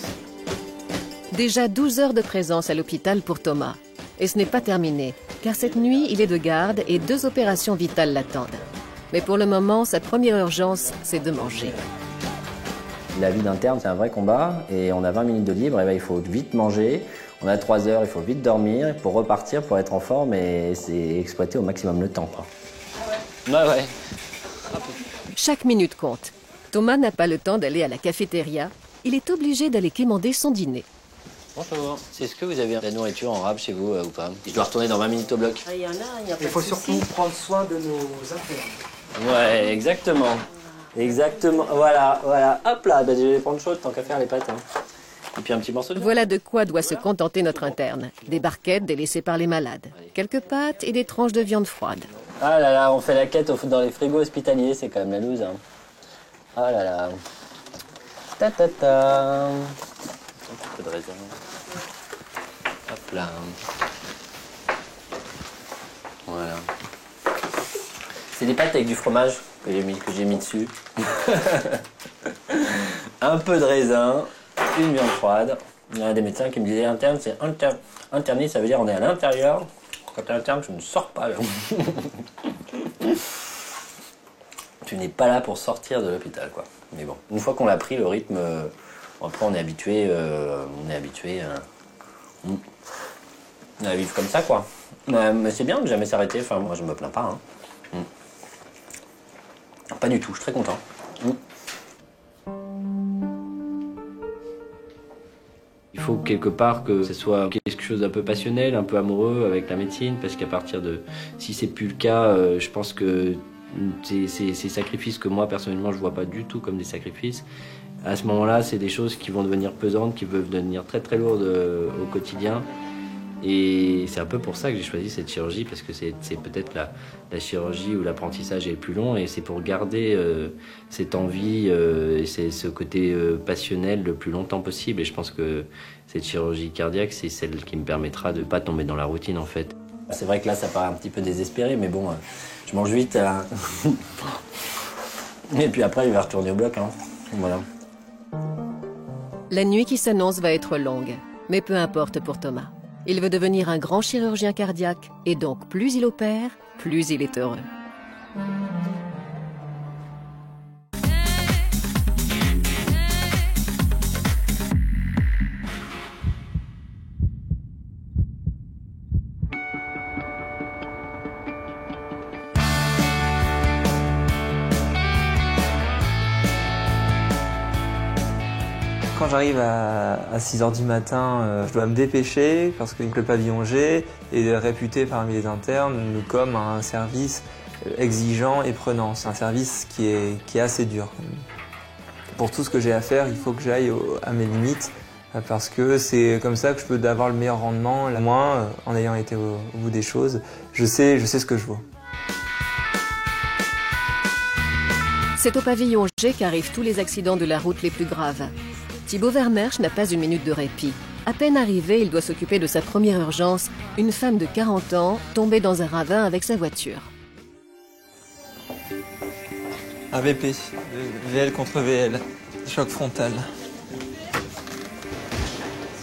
Déjà 12 heures de présence à l'hôpital pour Thomas. Et ce n'est pas terminé, car cette nuit, il est de garde et 2 opérations vitales l'attendent. Mais pour le moment, sa première urgence, c'est de manger. La vie d'interne, c'est un vrai combat, et on a 20 minutes de libre, et ben, il faut vite manger. On a 3 heures, il faut vite dormir pour repartir, pour être en forme, et c'est exploiter au maximum le temps, quoi. Ouais. Chaque minute compte. Thomas n'a pas le temps d'aller à la cafétéria. Il est obligé d'aller quémander son dîner. Bonjour. Est-ce que vous avez de la nourriture en rab chez vous ou pas? Je dois retourner dans 20 minutes au bloc. Il y en a, il n'y a pas de souci. Il faut surtout prendre soin de nos intérêts. Ouais, exactement. Exactement. Voilà. Hop là, je vais les prendre chaudes tant qu'à faire les pâtes. Hein. Et puis un petit morceau de... Voilà de quoi doit se contenter notre interne. Des barquettes délaissées par les malades. Quelques pâtes et des tranches de viande froide. Ah là là, on fait la quête dans les frigos hospitaliers, c'est quand même la loose. Hein. Ah là là. Ta. Un peu de raisin. Hop là. Voilà. C'est des pâtes avec du fromage que j'ai mis dessus. Un peu de raisin, une viande froide. Il y a des médecins qui me disaient interne, c'est interné, ça veut dire on est à l'intérieur. Quand tu es interne, je ne sors pas. Tu n'es pas là pour sortir de l'hôpital, quoi. Mais bon, une fois qu'on l'a pris, le rythme, après on est habitué, à vivre comme ça, quoi. Mais c'est bien de jamais s'arrêter. Enfin, moi, je me plains pas. Hein. Pas du tout. Je suis très content. Il faut quelque part que ce soit quelque chose d'un peu passionnel, un peu amoureux avec la médecine, parce qu'à partir de... Si c'est plus le cas, je pense que ces sacrifices que moi, personnellement, je vois pas du tout comme des sacrifices, à ce moment-là, c'est des choses qui vont devenir pesantes, qui peuvent devenir très très lourdes au quotidien. Et c'est un peu pour ça que j'ai choisi cette chirurgie, parce que c'est peut-être la chirurgie où l'apprentissage est le plus long, et c'est pour garder cette envie et ce côté passionnel le plus longtemps possible. Et je pense que cette chirurgie cardiaque, c'est celle qui me permettra de ne pas tomber dans la routine, en fait. C'est vrai que là, ça paraît un petit peu désespéré, mais bon, je mange vite. Et puis après, il va retourner au bloc. Hein. Voilà. La nuit qui s'annonce va être longue, mais peu importe pour Thomas. Il veut devenir un grand chirurgien cardiaque, et donc plus il opère, plus il est heureux. Quand j'arrive à 6h du matin, je dois me dépêcher parce que le pavillon G est réputé parmi les internes comme un service exigeant et prenant. C'est un service qui est assez dur. Pour tout ce que j'ai à faire, il faut que j'aille à mes limites parce que c'est comme ça que je peux avoir le meilleur rendement. Moi, en ayant été au bout des choses, je sais ce que je vaux. C'est au pavillon G qu'arrivent tous les accidents de la route les plus graves. Thibaut Vermersch n'a pas une minute de répit. À peine arrivé, il doit s'occuper de sa première urgence, une femme de 40 ans tombée dans un ravin avec sa voiture. AVP, VL contre VL, choc frontal.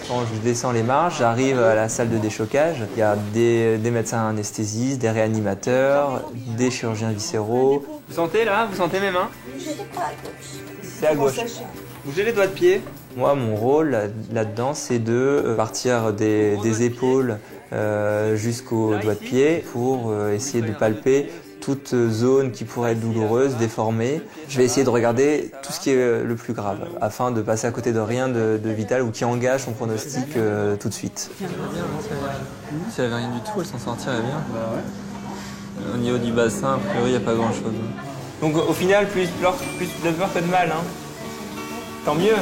Quand je descends les marches, j'arrive à la salle de déchocage. Il y a des médecins anesthésistes, des réanimateurs, des chirurgiens viscéraux. Vous sentez là? Vous sentez mes mains? C'est à gauche. Bougez les doigts de pied. Moi, mon rôle là-dedans, c'est de partir des épaules jusqu'aux doigts de pied pour essayer de palper toute zone qui pourrait être douloureuse, déformée. Je vais essayer de regarder tout ce qui est le plus grave, afin de passer à côté de rien de vital ou qui engage son pronostic tout de suite. Si elle avait rien du tout, elle s'en sortirait bien. Au niveau du bassin, a priori, il n'y a pas grand-chose. Donc au final, plus de peur que de mal. Hein. Tant mieux.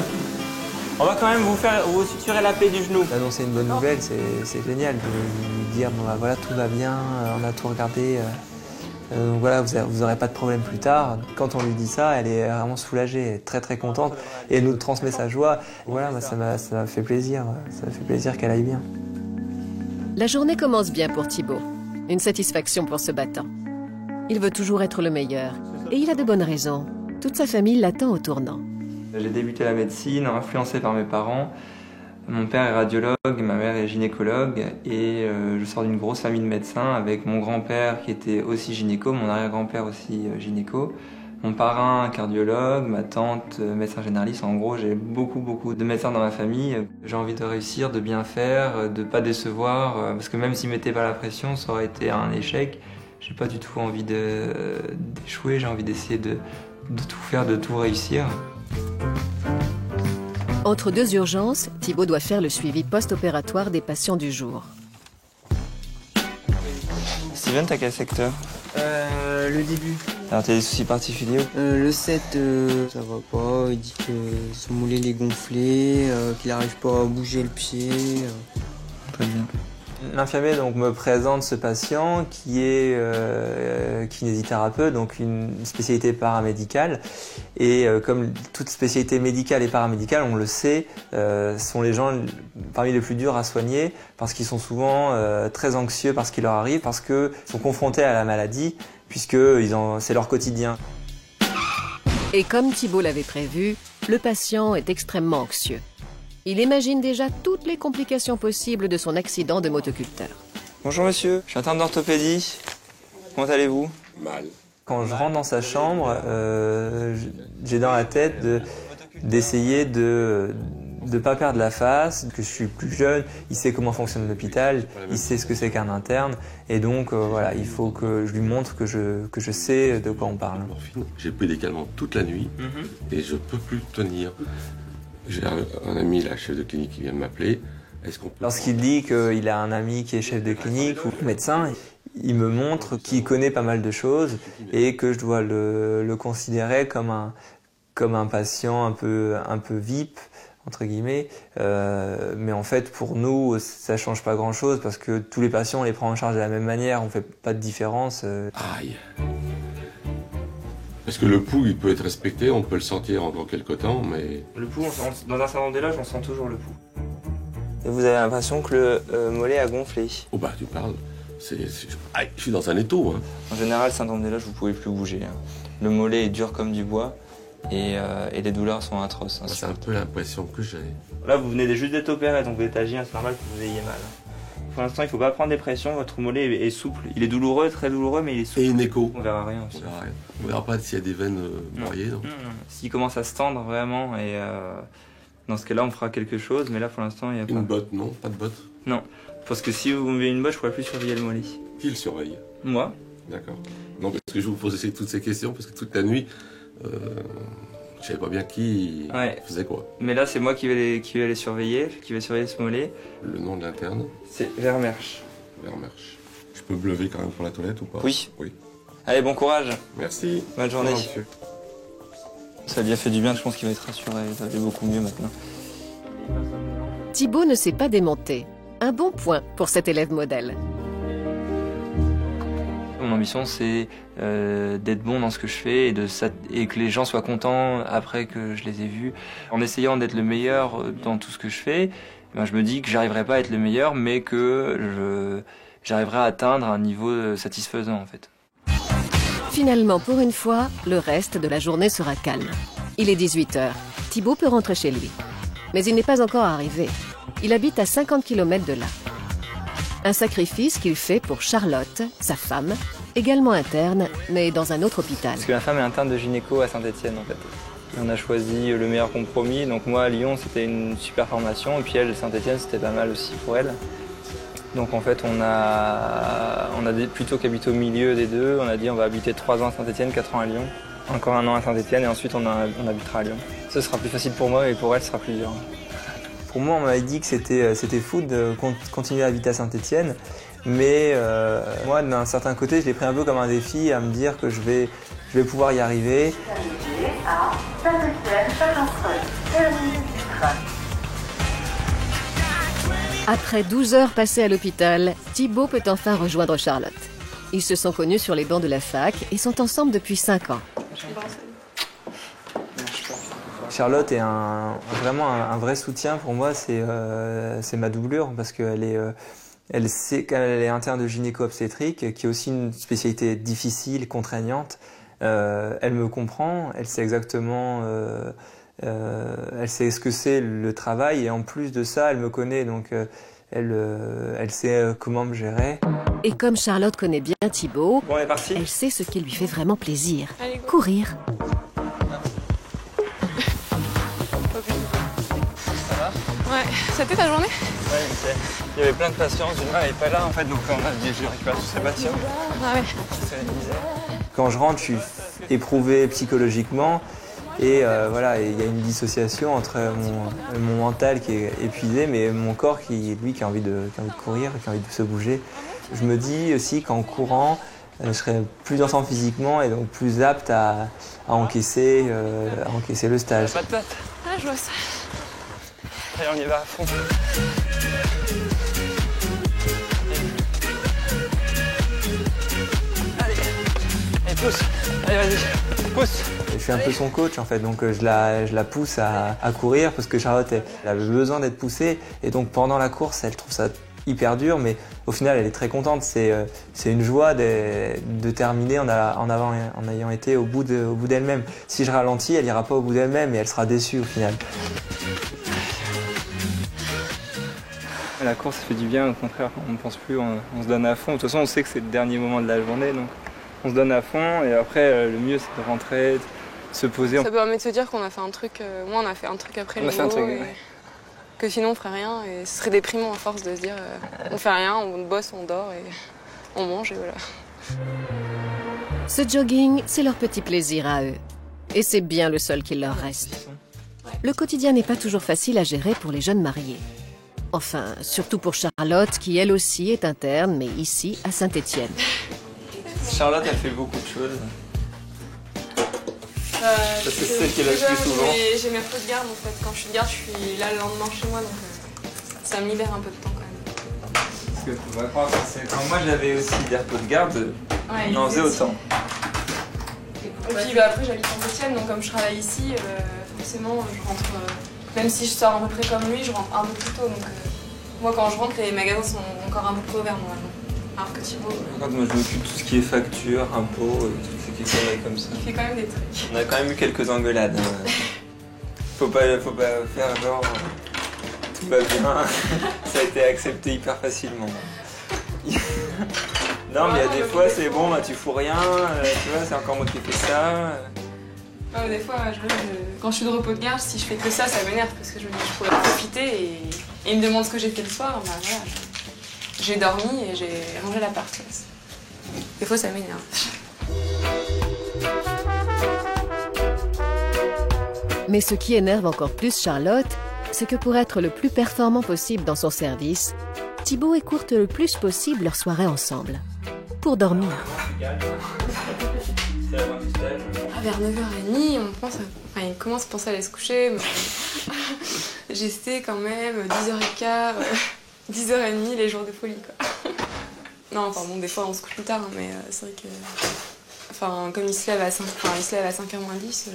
On va quand même vous suturer la plaie du genou. Annoncer une bonne nouvelle, c'est génial de lui dire bon, bah, voilà, tout va bien, on a tout regardé. Donc voilà, vous n'aurez pas de problème plus tard. Quand on lui dit ça, elle est vraiment soulagée, elle est très très contente et elle nous transmet sa joie. Voilà, moi, ça m'a fait plaisir, ça m'a fait plaisir qu'elle aille bien. La journée commence bien pour Thibaut. Une satisfaction pour ce battant. Il veut toujours être le meilleur et il a de bonnes raisons. Toute sa famille l'attend au tournant. J'ai débuté la médecine, influencé par mes parents. Mon père est radiologue, ma mère est gynécologue et je sors d'une grosse famille de médecins avec mon grand-père qui était aussi gynéco, mon arrière-grand-père aussi gynéco, mon parrain cardiologue, ma tante médecin généraliste. En gros, j'ai beaucoup de médecins dans ma famille. J'ai envie de réussir, de bien faire, de pas décevoir parce que même s'ils mettaient pas la pression, ça aurait été un échec. J'ai pas du tout envie d'échouer, j'ai envie d'essayer de tout faire, de tout réussir. Entre deux urgences, Thibaut doit faire le suivi post-opératoire des patients du jour. Steven, t'as quel secteur? Le début. Alors t'as des soucis particuliers? Le 7, ça va pas. Il dit que son mollet est gonflé, qu'il n'arrive pas à bouger le pied. Très bien. L'infirmier donc me présente ce patient qui est kinésithérapeute, donc une spécialité paramédicale. Et comme toute spécialité médicale et paramédicale, on le sait, sont les gens parmi les plus durs à soigner parce qu'ils sont souvent très anxieux par ce qui leur arrive, parce qu'ils sont confrontés à la maladie, puisque c'est leur quotidien. Et comme Thibaut l'avait prévu, le patient est extrêmement anxieux. Il imagine déjà toutes les complications possibles de son accident de motoculteur. Bonjour monsieur, je suis interne d'orthopédie. Comment allez-vous? Mal. Quand je rentre dans sa chambre, j'ai dans la tête d'essayer de ne pas perdre la face, que je suis plus jeune, il sait comment fonctionne l'hôpital, il sait ce que c'est qu'un interne, et donc voilà, il faut que je lui montre que je sais de quoi on parle. J'ai pris des calmants toute la nuit et je peux plus tenir. J'ai un ami, là, chef de clinique, qui vient de m'appeler. Est-ce qu'on peut... Lorsqu'il dit qu'il a un ami qui est chef de clinique ou médecin, il me montre qu'il connaît pas mal de choses et que je dois le considérer comme un patient un peu VIP, entre guillemets. Mais en fait, pour nous, ça change pas grand-chose parce que tous les patients, on les prend en charge de la même manière, on fait pas de différence. Aïe. Parce que le pouls, il peut être respecté, on peut le sentir dans quelque temps, mais... Le pouls, dans un certain nombre d'éloges, on sent toujours le pouls. Et vous avez l'impression que le mollet a gonflé. Oh bah, tu parles. Je suis dans un étau. Hein. En général, syndrome d'éloge, vous pouvez plus bouger. Hein. Le mollet est dur comme du bois et les douleurs sont atroces. Hein. C'est un peu l'impression que j'ai. Là, vous venez juste d'être opéré, donc vous êtes agi, c'est normal que vous ayez mal. Pour l'instant, il ne faut pas prendre des pressions, votre mollet est souple. Il est douloureux, très douloureux, mais il est souple. Et une écho. On verra rien aussi. On verra pas s'il y a des veines broyées. Non. S'il commence à se tendre vraiment, et dans ce cas-là, on fera quelque chose, mais là, pour l'instant, il n'y a pas. Une botte, non? Pas de botte? Non, parce que si vous me mettez une botte, je ne pourrai plus surveiller le mollet. Qui le surveille? Moi. D'accord. Non, parce que je vous pose toutes ces questions, parce que toute la nuit, Je savais pas bien qui faisait quoi. Mais là, c'est moi qui vais les surveiller, qui vais surveiller Smollet. Le nom de l'interne? C'est Vermersch. Vermersch. Je peux me lever quand même pour la toilette ou pas? Oui. Oui. Allez, bon courage. Merci. Bonne journée. Au revoir, monsieur. Ça lui a fait du bien, je pense qu'il va être rassuré, ça va aller beaucoup mieux maintenant. Thibaut ne s'est pas démonté. Un bon point pour cet élève modèle. Mon ambition, c'est d'être bon dans ce que je fais et que les gens soient contents après que je les ai vus. En essayant d'être le meilleur dans tout ce que je fais, je me dis que j'arriverai pas à être le meilleur, mais que j'arriverai à atteindre un niveau satisfaisant en fait. Finalement, pour une fois, le reste de la journée sera calme. Il est 18h. Thibaut peut rentrer chez lui. Mais il n'est pas encore arrivé. Il habite à 50 km de là. Un sacrifice qu'il fait pour Charlotte, sa femme, également interne, mais dans un autre hôpital. Parce que ma femme est interne de gynéco à Saint-Etienne en fait. On a choisi le meilleur compromis. Donc moi à Lyon c'était une super formation et puis elle Saint-Etienne c'était pas mal aussi pour elle. Donc en fait on a plutôt qu'habiter au milieu des deux. On a dit on va habiter 3 ans à Saint-Etienne, 4 ans à Lyon. Encore 1 an à Saint-Etienne et ensuite on habitera à Lyon. Ce sera plus facile pour moi et pour elle ce sera plus dur. Pour moi on m'avait dit que c'était fou de continuer à habiter à Saint-Etienne. Mais moi d'un certain côté je l'ai pris un peu comme un défi à me dire que je vais pouvoir y arriver. Après 12 heures passées à l'hôpital, Thibaut peut enfin rejoindre Charlotte. Ils se sont connus sur les bancs de la fac et sont ensemble depuis 5 ans. Charlotte est vraiment un vrai soutien pour moi, c'est ma doublure parce qu'elle sait qu'elle est interne de gynéco-obstétrique, qui est aussi une spécialité difficile, contraignante. Elle me comprend, elle sait exactement, elle sait ce que c'est le travail et en plus de ça, elle me connaît donc elle sait comment me gérer. Et comme Charlotte connaît bien Thibaut, bon, on est parti. Elle sait ce qui lui fait vraiment plaisir. Courir. Ça va? Ouais, c'était ta journée? Ouais, nickel. Il y avait plein de patients, Julien n'est pas là en fait, donc on a dit je récupère tous ces patients. Ah ouais. C'est la misère. Quand je rentre, je suis éprouvé psychologiquement et voilà, il y a une dissociation entre mon mental qui est épuisé, mais mon corps qui a envie de courir, qui a envie de se bouger. Je me dis aussi qu'en courant, je serai plus en forme physiquement et donc plus apte à encaisser le stage. Ah, je vois ça. Allez, on y va à fond. Allez, pousse. Allez, vas-y, pousse. Je suis un peu son coach en fait, donc je la pousse à courir parce que Charlotte elle avait besoin d'être poussée et donc pendant la course elle trouve ça hyper dur, mais au final elle est très contente. C'est une joie de terminer en ayant été au bout d'elle-même. Si je ralentis, elle ira pas au bout d'elle-même et elle sera déçue au final. La course ça fait du bien, au contraire, on ne pense plus, on se donne à fond. De toute façon on sait que c'est le dernier moment de la journée, donc on se donne à fond et après le mieux c'est de rentrer, de se poser. Ça permet de se dire qu'on a fait un truc, moi on a fait un truc après le boulot, que sinon on ferait rien et ce serait déprimant à force de se dire on fait rien, on bosse, on dort et on mange et voilà. Ce jogging, c'est leur petit plaisir à eux. Et c'est bien le seul qu'il leur reste. Le quotidien n'est pas toujours facile à gérer pour les jeunes mariés. Enfin, surtout pour Charlotte, qui elle aussi est interne, mais ici, à Saint-Etienne. Charlotte, elle fait beaucoup de choses. C'est celle qui est là le plus souvent. J'ai mes repos de garde en fait. Quand je suis de garde, je suis là le lendemain chez moi, donc ça me libère un peu de temps quand même. Parce que tu vas croire, quand moi j'avais aussi des repos de garde, on en faisait autant. Et puis après j'habite en Saint-Etienne, donc comme je travaille ici, forcément je rentre, même si je sors à peu près comme lui, je rentre un peu plus tôt. Donc moi quand je rentre, les magasins sont encore un peu plus ouverts normalement. Alors que Thibaut... Quand moi je m'occupe de tout ce qui est facture, impôts, toutes ces conneries comme ça. Il fait quand même des trucs. On a quand même eu quelques engueulades. Faut pas faire genre tout va bien. Ça a été accepté hyper facilement. Non mais il y a des fois c'est bon, bah, tu fous rien, tu vois, c'est encore moi qui fais ça. Ouais, des fois, quand je suis de repos de garde, si je fais que ça m'énerve parce que je me dis que je pourrais profiter et ils me demandent ce que j'ai fait le soir, bah voilà. J'ai dormi et j'ai rangé l'appart. Des fois, ça m'énerve. Mais ce qui énerve encore plus Charlotte, c'est que pour être le plus performant possible dans son service, Thibaut écourte le plus possible leurs soirées ensemble. Pour dormir. Vers 9h30, il commence à penser à aller se coucher. Mais j'essaie quand même 10h15, 10h30 les jours de folie, quoi. Non, des fois on se couche plus tard, mais c'est vrai que... comme il se lève à 5h moins 10,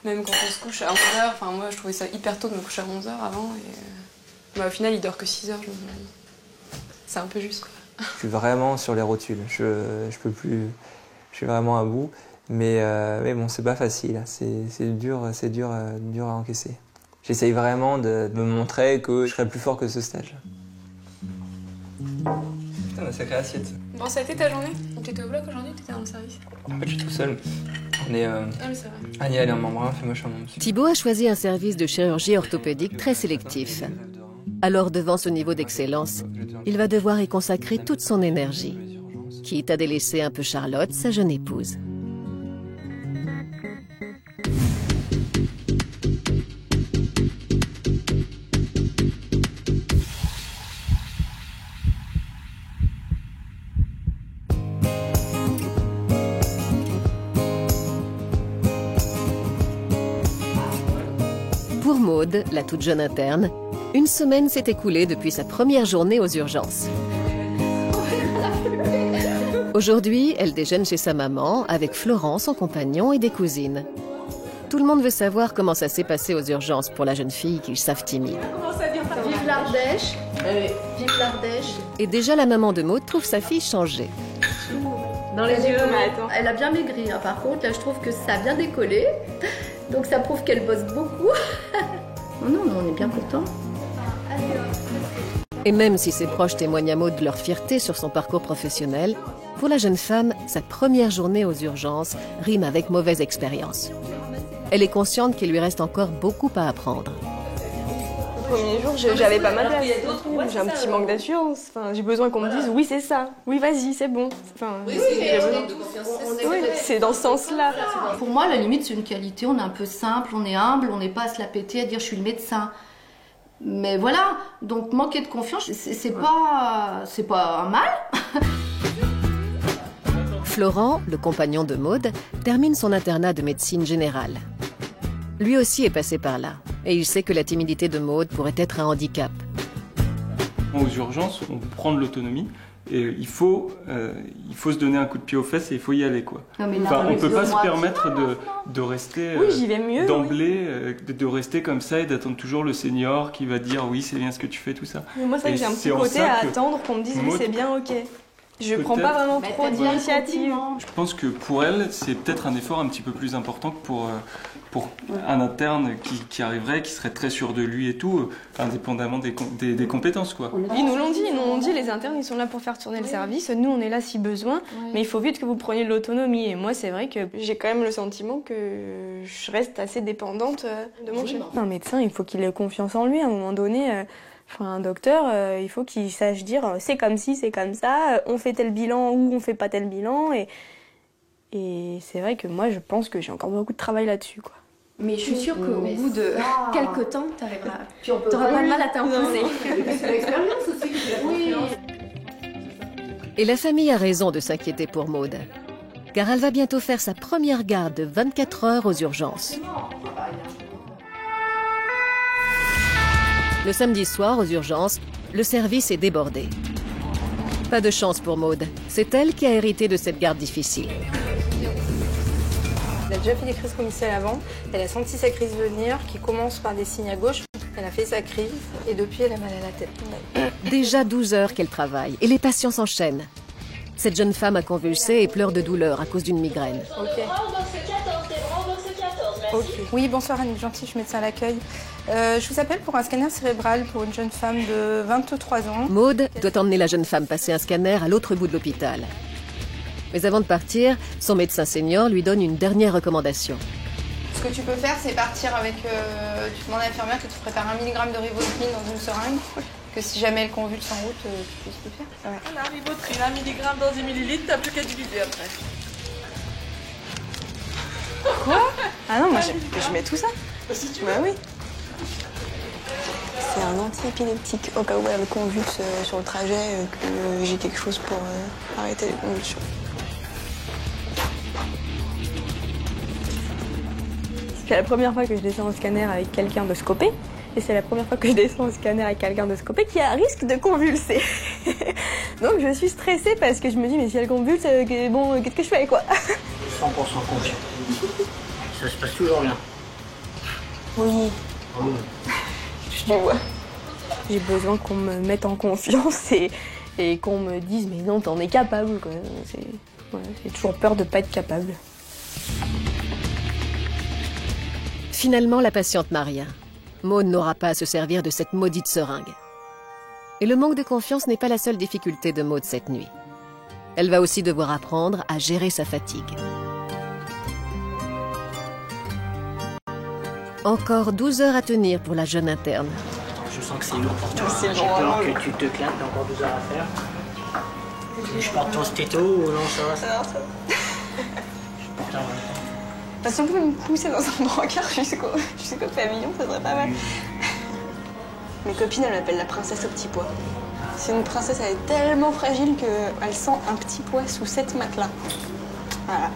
même quand on se couche à 11h, moi je trouvais ça hyper tôt de me coucher à 11h avant, et au final il dort que 6h, c'est un peu juste, quoi. Je suis vraiment sur les rotules, je peux plus, je suis vraiment à bout, mais bon, c'est pas facile, c'est dur à encaisser. J'essaye vraiment de me montrer que je serai plus fort que ce stage. Putain, ma sacrée assiette. Bon, ça a été ta journée? T'étais au bloc aujourd'hui ou t'étais dans le service? En fait, je suis tout seul. On est... Ah oui, c'est vrai. Annie, elle est en membrane, fais-moi chier mon dessus. Thibaut a choisi un service de chirurgie orthopédique très sélectif. Alors, devant ce niveau d'excellence, il va devoir y consacrer toute son énergie, quitte à délaisser un peu Charlotte, sa jeune épouse. Pour Maude, la toute jeune interne, une semaine s'est écoulée depuis sa première journée aux urgences. Aujourd'hui, elle déjeune chez sa maman avec Florent, son compagnon, et des cousines. Tout le monde veut savoir comment ça s'est passé aux urgences pour la jeune fille qu'ils savent timide. Vive l'Ardèche. Vive l'Ardèche. Et déjà, la maman de Maude trouve sa fille changée. Dans les yeux, elle a bien maigri. Par contre, là, je trouve que ça a bien décollé. Donc ça prouve qu'elle bosse beaucoup. Non, on est bien contents. Et même si ses proches témoignent à Maude de leur fierté sur son parcours professionnel, pour la jeune femme, sa première journée aux urgences rime avec mauvaise expérience. Elle est consciente qu'il lui reste encore beaucoup à apprendre. Le premier jour, j'avais pas ma place. J'ai un petit manque d'assurance. J'ai besoin qu'on me dise oui, c'est ça. Oui, vas-y, c'est bon. C'est dans ce sens-là. Pour moi, la limite, c'est une qualité. On est un peu simple, on est humble, on n'est pas à se la péter à dire je suis le médecin. Mais voilà, donc manquer de confiance, c'est pas un mal. Florent, le compagnon de Maude, termine son internat de médecine générale. Lui aussi est passé par là, et il sait que la timidité de Maude pourrait être un handicap. Aux urgences, on prend de l'autonomie et il faut se donner un coup de pied aux fesses et il faut y aller, quoi. On ne peut pas se permettre de rester d'emblée, de rester comme ça et d'attendre toujours le senior qui va dire oui, c'est bien ce que tu fais, tout ça. Mais moi, c'est vrai que j'ai un petit côté à attendre qu'on me dise oui, c'est bien, ok. Je prends pas vraiment trop d'initiative. Je pense que pour elle, c'est peut-être un effort un petit peu plus important que pour un interne qui arriverait, qui serait très sûr de lui et tout, indépendamment des compétences, quoi. Ils nous l'ont dit, les internes, ils sont là pour faire tourner le service. Nous, on est là si besoin, mais il faut vite que vous preniez de l'autonomie. Et moi, c'est vrai que j'ai quand même le sentiment que je reste assez dépendante de mon chef. Un médecin, il faut qu'il ait confiance en lui à un moment donné. Un docteur, il faut qu'il sache dire c'est comme ci, c'est comme ça, on fait tel bilan ou on fait pas tel bilan. Et c'est vrai que moi, je pense que j'ai encore beaucoup de travail là-dessus, quoi. Mais je suis sûre qu'au bout de quelques temps, t'auras pas de mal à t'imposer. C'est l'expérience aussi. Oui. Et la famille a raison de s'inquiéter pour Maude, car elle va bientôt faire sa première garde de 24 heures aux urgences. Le samedi soir, aux urgences, le service est débordé. Pas de chance pour Maude. C'est elle qui a hérité de cette garde difficile. Elle a déjà fait des crises commissaires avant. Elle a senti sa crise venir, qui commence par des signes à gauche. Elle a fait sa crise et depuis, elle a mal à la tête. Déjà 12 heures qu'elle travaille et les patients s'enchaînent. Cette jeune femme a convulsé et pleure de douleur à cause d'une migraine. Oui, bonsoir Annie Gentil, je suis médecin à l'accueil. Je vous appelle pour un scanner cérébral pour une jeune femme de 23 ans. Maude doit emmener la jeune femme passer un scanner à l'autre bout de l'hôpital. Mais avant de partir, son médecin senior lui donne une dernière recommandation. Ce que tu peux faire, c'est partir avec... tu demandes à l'infirmière que tu prépares 1 mg de Rivotril dans une seringue, que si jamais elle convulse en route, tu puisses le faire. Ouais. On a Rivotril, 1 mg dans 10 ml, t'as plus qu'à diviser après. Quoi? Ah non, moi je mets tout ça. Bah oui. C'est un anti-épileptique au cas où elle convulse sur le trajet, que j'ai quelque chose pour arrêter les convulsions. C'est la première fois que je descends au scanner avec quelqu'un de scopé. Et c'est la première fois que je descends au scanner avec quelqu'un de scopé qui a un risque de convulser. Donc je suis stressée parce que je me dis, mais si elle convulse, bon, qu'est-ce que je fais, quoi? 100% confiant. Ça se passe toujours bien. Oui. Oh. Je vois. J'ai besoin qu'on me mette en confiance et qu'on me dise, mais non, t'en es capable, quoi. J'ai toujours peur de pas être capable. Finalement, la patiente n'a rien. Maud n'aura pas à se servir de cette maudite seringue. Et le manque de confiance n'est pas la seule difficulté de Maud cette nuit. Elle va aussi devoir apprendre à gérer sa fatigue. Encore 12 heures à tenir pour la jeune interne. Je sens que c'est lourd pour toi. J'ai peur que tu te claques, t'as encore 12 heures à faire. Je porte ton stéto ou non, ça va ça? Je porte un... Si on pouvait me pousser dans un brancard jusqu'au pavillon, ça serait pas mal. Mes copines, elles m'appellent la princesse au petit pois. C'est une princesse, elle est tellement fragile qu'elle sent un petit pois sous 7 matelas. Voilà.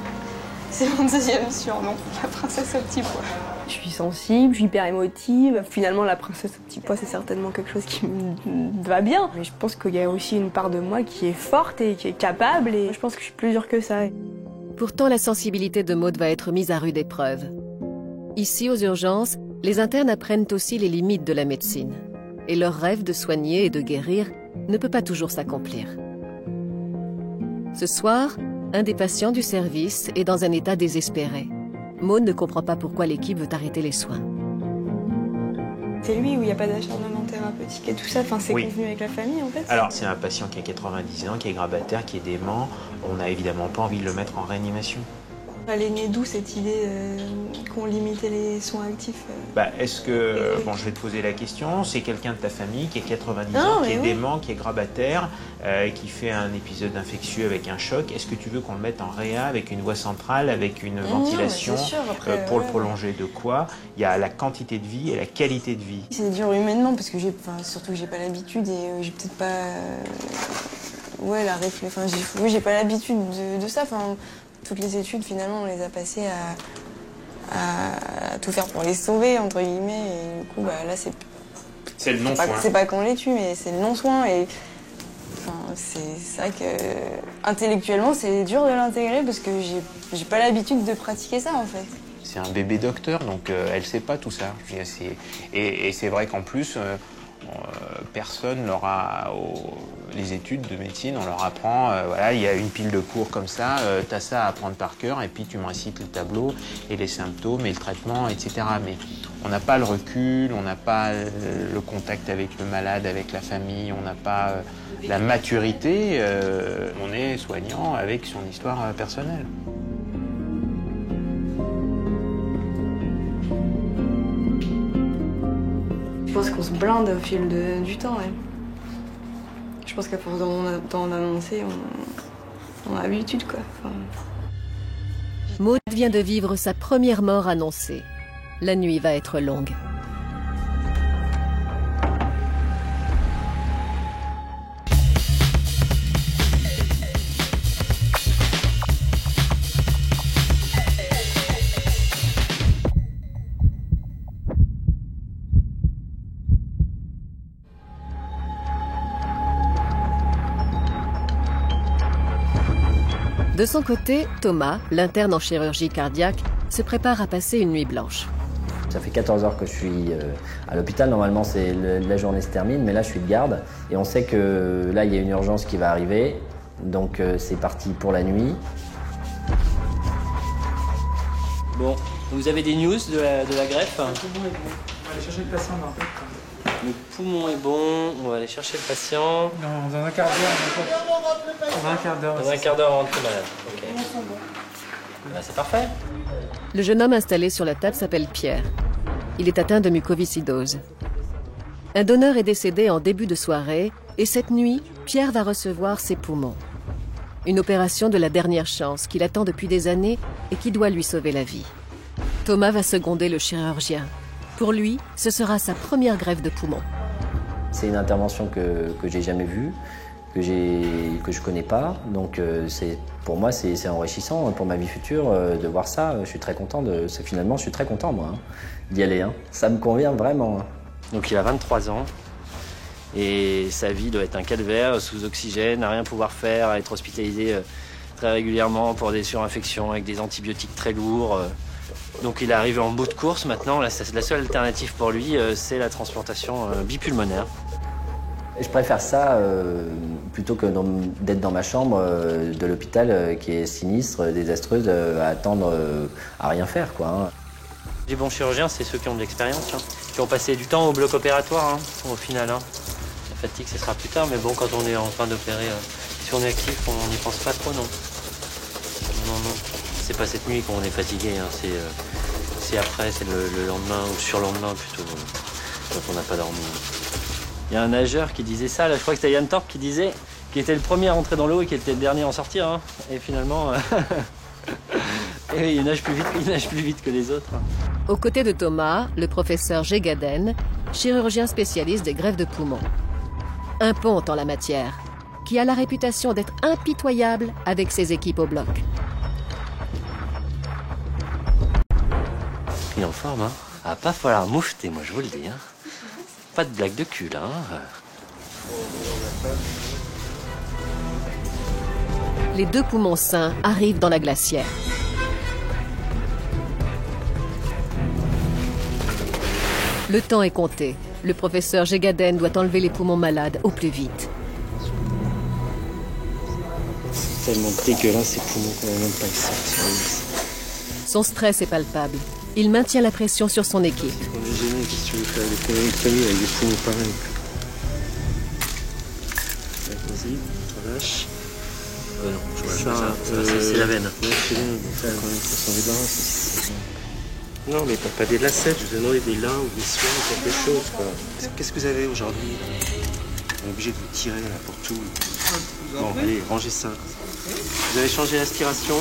C'est mon deuxième surnom, la princesse au petit pois. Je suis sensible, je suis hyper émotive. Finalement, la princesse au petit pois, c'est certainement quelque chose qui me va bien. Mais je pense qu'il y a aussi une part de moi qui est forte et qui est capable. Et je pense que je suis plus dure que ça. Pourtant, la sensibilité de Maud va être mise à rude épreuve. Ici, aux urgences, les internes apprennent aussi les limites de la médecine. Et leur rêve de soigner et de guérir ne peut pas toujours s'accomplir. Ce soir, un des patients du service est dans un état désespéré. Maud ne comprend pas pourquoi l'équipe veut arrêter les soins. C'est lui où il n'y a pas d'acharnement thérapeutique et tout ça, enfin, c'est convenu avec la famille en fait. Alors c'est un patient qui a 90 ans, qui est grabataire, qui est dément. On n'a évidemment pas envie de le mettre en réanimation. Elle est née d'où cette idée qu'on limitait les soins actifs Est-ce que, bon, je vais te poser la question, c'est quelqu'un de ta famille qui a 90 ans, qui est dément, qui est grabataire, qui fait un épisode infectieux avec un choc. Est-ce que tu veux qu'on le mette en réa avec une voie centrale, avec une ventilation sûr, après, pour le prolonger de quoi? Il y a la quantité de vie et la qualité de vie. C'est dur humainement parce que surtout que j'ai pas l'habitude et j'ai peut-être pas la réflexion. Enfin, j'ai pas l'habitude de ça. Enfin, toutes les études, finalement, on les a passées à tout faire pour les sauver, entre guillemets. Et du coup, là, c'est le non-soin. C'est pas qu'on les tue, mais c'est le non-soin. Et c'est vrai que intellectuellement, c'est dur de l'intégrer parce que j'ai pas l'habitude de pratiquer ça, en fait. C'est un bébé docteur, donc elle sait pas tout ça. Et c'est vrai qu'en plus, personne leur a... Les études de médecine, on leur apprend, il y a une pile de cours comme ça, t'as ça à apprendre par cœur, et puis tu me récites le tableau, et les symptômes, et le traitement, etc. Mais on n'a pas le recul, on n'a pas le contact avec le malade, avec la famille, on n'a pas la maturité, on est soignant avec son histoire personnelle. Je pense qu'on se blinde au fil du temps, ouais. Je pense qu'à force d'en annoncer, on a l'habitude, quoi. Maud vient de vivre sa première mort annoncée. La nuit va être longue. De son côté, Thomas, l'interne en chirurgie cardiaque, se prépare à passer une nuit blanche. Ça fait 14 heures que je suis à l'hôpital. Normalement, la journée se termine, mais là, je suis de garde. Et on sait que là, il y a une urgence qui va arriver. Donc, c'est parti pour la nuit. Bon, vous avez des news de la greffe? Le poumon est bon. On va aller chercher le patient dans Le poumon est bon, on va aller chercher le patient. Dans un quart d'heure. Dans un quart d'heure. Dans un quart d'heure, on rentre le malade. Ok. C'est parfait. Le jeune homme installé sur la table s'appelle Pierre. Il est atteint de mucoviscidose. Un donneur est décédé en début de soirée et cette nuit, Pierre va recevoir ses poumons. Une opération de la dernière chance qu'il attend depuis des années et qui doit lui sauver la vie. Thomas va seconder le chirurgien. Pour lui, ce sera sa première greffe de poumon. C'est une intervention que j'ai jamais vue, que je connais pas. Donc pour moi, c'est enrichissant pour ma vie future de voir ça. Je suis très content finalement, je suis très content moi d'y aller. Hein. Ça me convient vraiment. Donc il a 23 ans et sa vie doit être un calvaire, sous oxygène, à rien pouvoir faire, à être hospitalisé très régulièrement pour des surinfections avec des antibiotiques très lourds. Donc il est arrivé en bout de course maintenant. La seule alternative pour lui, c'est la transplantation bipulmonaire. Je préfère ça plutôt que d'être dans ma chambre de l'hôpital qui est sinistre, désastreuse, à attendre à rien faire, quoi. Hein. Les bons chirurgiens, c'est ceux qui ont de l'expérience, hein, qui ont passé du temps au bloc opératoire, hein, au final. Hein. La fatigue, ce sera plus tard, mais bon, quand on est en train d'opérer, si on est actif, on n'y pense pas trop, non. Non. C'est pas cette nuit qu'on est fatigué, hein, c'est après, c'est le lendemain ou le surlendemain plutôt, quand on n'a pas dormi. Il y a un nageur qui disait ça, là, je crois que c'était Yann Torp qui disait qu'il était le premier à rentrer dans l'eau et qu'il était le dernier à en sortir. Hein. Et finalement, il nage plus vite que les autres. Aux côtés de Thomas, le professeur Gégaden, chirurgien spécialiste des greffes de poumons. Un ponte en la matière, qui a la réputation d'être impitoyable avec ses équipes au bloc. Il est en forme, hein. Ah, pas falloir moufter, moi je vous le dis. Hein. Pas de blague de cul, là. Hein. Les 2 poumons sains arrivent dans la glacière. Le temps est compté. Le professeur Gégaden doit enlever les poumons malades au plus vite. C'est tellement dégueulasse ces poumons qu'on n'a même pas le sang. Son stress est palpable. Il maintient la pression sur son équipe. On est gêné, qu'est-ce que tu veux faire des poumons avec des poumons pareils. Vas-y, relâche. Non, je relâche pas. C'est la veine. Ouais, c'est bien, faut quand même s'en débarrasser. Non, mais pas des lacets, je vous ai demandé des lins ou des soins, quelque chose, quoi. Qu'est-ce que vous avez aujourd'hui? On est obligé de vous tirer là pour tout. Bon, allez, rangez ça. Vous avez changé l'aspiration?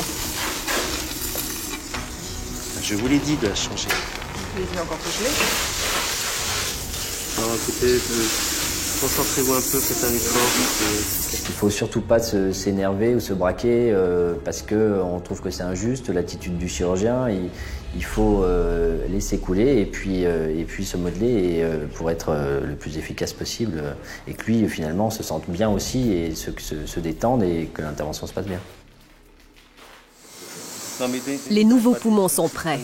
Je vous l'ai dit de la changer. Vous l'avez encore gelé? Alors écoutez, concentrez-vous un peu, faites un effort. Il faut surtout pas s'énerver ou se braquer parce qu'on trouve que c'est injuste, l'attitude du chirurgien. Il faut laisser couler et puis se modeler pour être le plus efficace possible et que lui finalement se sente bien aussi et se détende et que l'intervention se passe bien. Les nouveaux poumons sont prêts.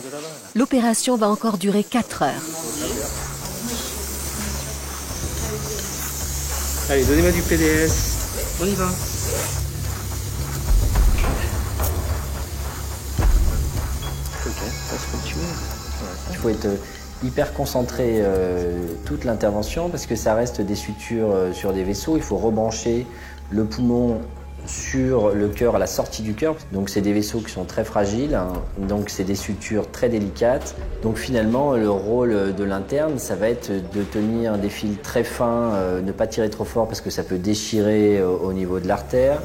L'opération va encore durer 4 heures. Allez, donnez-moi du PDS. On y va. Ok, passe comme tu veux. Il faut être hyper concentré toute l'intervention parce que ça reste des sutures sur des vaisseaux. Il faut rebrancher le poumon sur le cœur, à la sortie du cœur. Donc c'est des vaisseaux qui sont très fragiles, hein. Donc c'est des sutures très délicates. Donc finalement le rôle de l'interne, ça va être de tenir des fils très fins, ne pas tirer trop fort parce que ça peut déchirer au niveau de l'artère.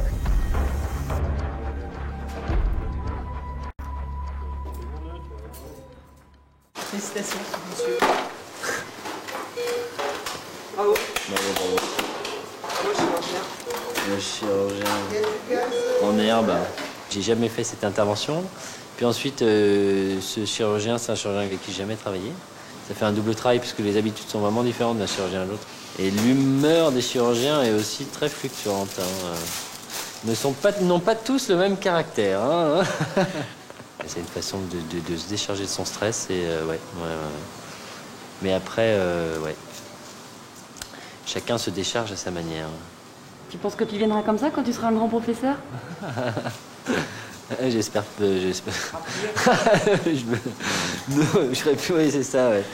Félicitations, monsieur. Bravo. Bravo. Le chirurgien en herbe. J'ai jamais fait cette intervention. Puis ensuite, ce chirurgien, c'est un chirurgien avec qui j'ai jamais travaillé. Ça fait un double travail puisque les habitudes sont vraiment différentes d'un chirurgien à l'autre. Et l'humeur des chirurgiens est aussi très fluctuante. Hein. N'ont pas tous le même caractère. Hein. C'est une façon de se décharger de son stress. Et, ouais. Mais après, ouais. Chacun se décharge à sa manière. Tu penses que tu viendras comme ça quand tu seras un grand professeur? J'espère. Je serais pire, oui, c'est ça, ouais.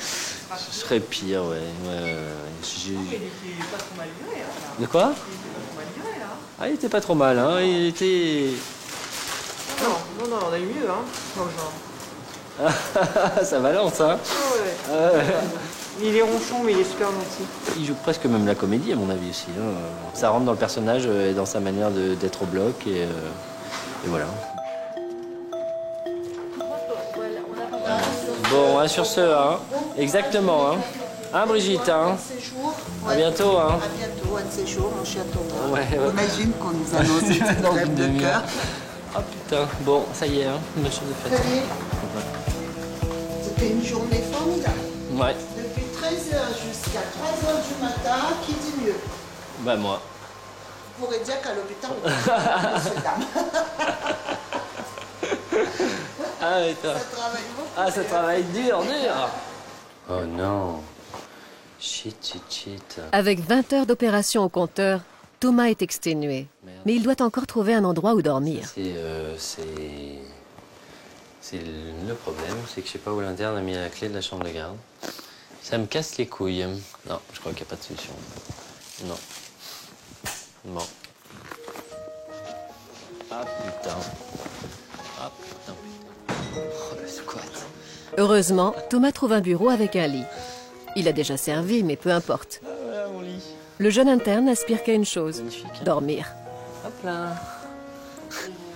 Je serais pire, ouais. Il était pas trop mal viré, hein. De quoi? Il était pas trop mal viré, là. Ah, il était pas trop mal, hein. Il était. Non, on a eu mieux, hein, dans le genre. Ça balance, hein. Oh, ouais. Il est ronchon, mais il est super gentil. Il joue presque même la comédie, à mon avis, aussi. Hein. Ça rentre dans le personnage et dans sa manière d'être au bloc, et voilà. Bon, hein, sur ce, hein. Exactement. Hein. Hein, Brigitte, hein. À bientôt, hein. À bientôt, un de ces jours, mon cher Thomas. Ouais. Imagine qu'on nous annonce une petite crève de cœur. Oh putain, bon, ça y est, hein, une chose de faite. C'était une journée formidable. Ouais. Depuis 13h jusqu'à 3h du matin, qui dit mieux? Bah moi. Vous pourrez dire qu'à l'hôpital, on peut monsieur, dame. Ah, mais toi. Ça travaille beaucoup. Ah, ça travaille dur. Oh non. Shit. Avec 20 heures d'opération au compteur, Thomas est exténué. Mais il doit encore trouver un endroit où dormir. C'est le problème, c'est que je sais pas où l'interne a mis la clé de la chambre de garde. Ça me casse les couilles. Non, je crois qu'il n'y a pas de solution. Non. Bon. Ah putain. Oh, le squat. Heureusement, Thomas trouve un bureau avec un lit. Il a déjà servi, mais peu importe. Ah, voilà mon lit. Le jeune interne n'aspire qu'à une chose, dormir. Hop là.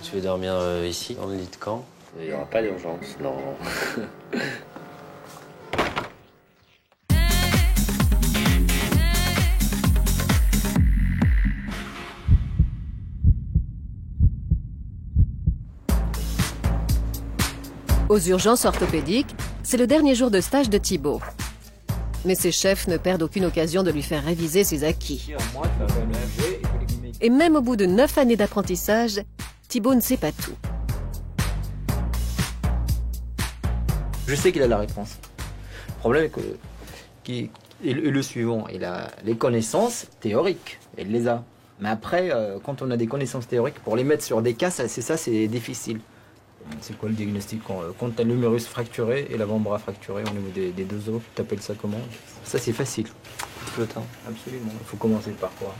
Je vais dormir ici, dans le lit de camp. Il n'y aura pas d'urgence, non. Aux urgences orthopédiques, c'est le dernier jour de stage de Thibaut. Mais ses chefs ne perdent aucune occasion de lui faire réviser ses acquis. Et même au bout de 9 années d'apprentissage, Thibaut ne sait pas tout. Je sais qu'il a la réponse. Le problème est le suivant, il a les connaissances théoriques, il les a. Mais après, quand on a des connaissances théoriques, pour les mettre sur des cas, c'est difficile. C'est quoi le diagnostic quand tu as l'humérus fracturé et l'avant-bras fracturé au niveau des deux os? Tu appelles ça comment? Ça, c'est facile. Tout le temps. Absolument. Il faut commencer par quoi?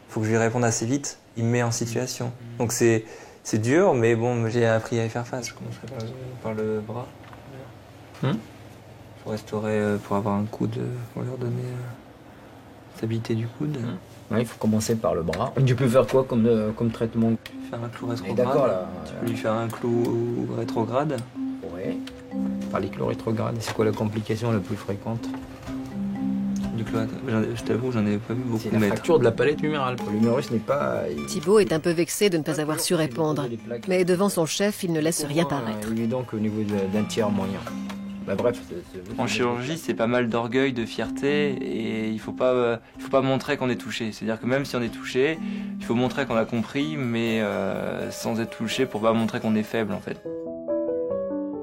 Faut que je lui réponde assez vite. Il me met en situation. Donc c'est dur, mais bon, j'ai appris à y faire face. Je commencerai par le bras. Pour restaurer, pour avoir un coude, pour leur donner stabilité du coude. Ouais, il faut commencer par le bras. Tu peux faire quoi comme traitement? Faire un clou rétrograde. Là. Tu peux lui faire un clou rétrograde. Oui. Par les clous rétrogrades, c'est quoi la complication la plus fréquente? Du clou, je t'avoue, j'en ai pas vu beaucoup. C'est la fracture de la palette humérale. L'humérus n'est pas... Thibaut est un peu vexé de ne pas avoir su répondre. Mais devant son chef, il ne laisse rien paraître. Il est donc au niveau d'un tiers moyen. Bah bref, en chirurgie, c'est pas mal d'orgueil, de fierté, et il faut pas montrer qu'on est touché. C'est-à-dire que même si on est touché, il faut montrer qu'on a compris, mais sans être touché pour pas montrer qu'on est faible en fait.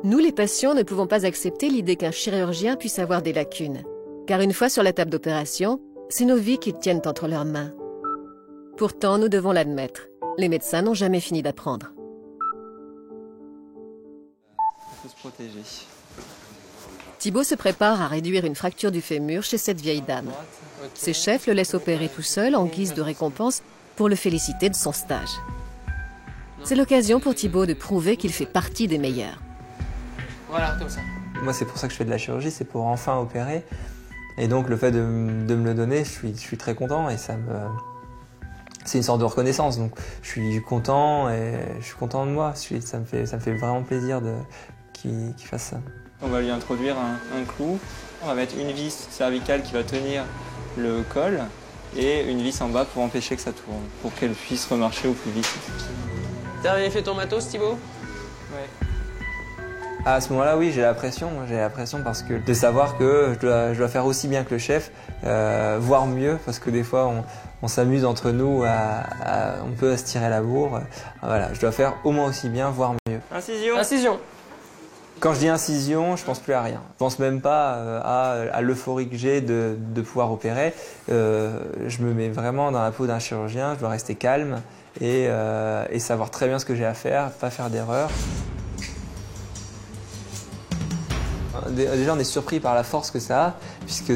Nous, les patients, ne pouvons pas accepter l'idée qu'un chirurgien puisse avoir des lacunes. Car une fois sur la table d'opération, c'est nos vies qu'ils tiennent entre leurs mains. Pourtant, nous devons l'admettre. Les médecins n'ont jamais fini d'apprendre. Il faut se protéger. Thibaut se prépare à réduire une fracture du fémur chez cette vieille dame. Ses chefs le laissent opérer tout seul en guise de récompense pour le féliciter de son stage. C'est l'occasion pour Thibaut de prouver qu'il fait partie des meilleurs. Voilà, comme ça. Moi, c'est pour ça que je fais de la chirurgie, c'est pour enfin opérer. Et donc, le fait de me le donner, je suis très content et c'est une sorte de reconnaissance. Donc, je suis content et je suis content de moi. Ça me fait vraiment plaisir qu'il fasse ça. On va lui introduire un clou. On va mettre une vis cervicale qui va tenir le col et une vis en bas pour empêcher que ça tourne, pour qu'elle puisse remarcher au plus vite. T'as bien fait ton matos, Thibaut? Ouais. À ce moment-là, oui, j'ai la pression parce que de savoir que je dois faire aussi bien que le chef, voire mieux, parce que des fois on s'amuse entre nous, on peut se tirer la bourre. Voilà, je dois faire au moins aussi bien, voire mieux. Incision. Quand je dis incision, je pense plus à rien. Je pense même pas à l'euphorie que j'ai de pouvoir opérer. Je me mets vraiment dans la peau d'un chirurgien, je dois rester calme et savoir très bien ce que j'ai à faire, pas faire d'erreur. Déjà, on est surpris par la force que ça a, puisque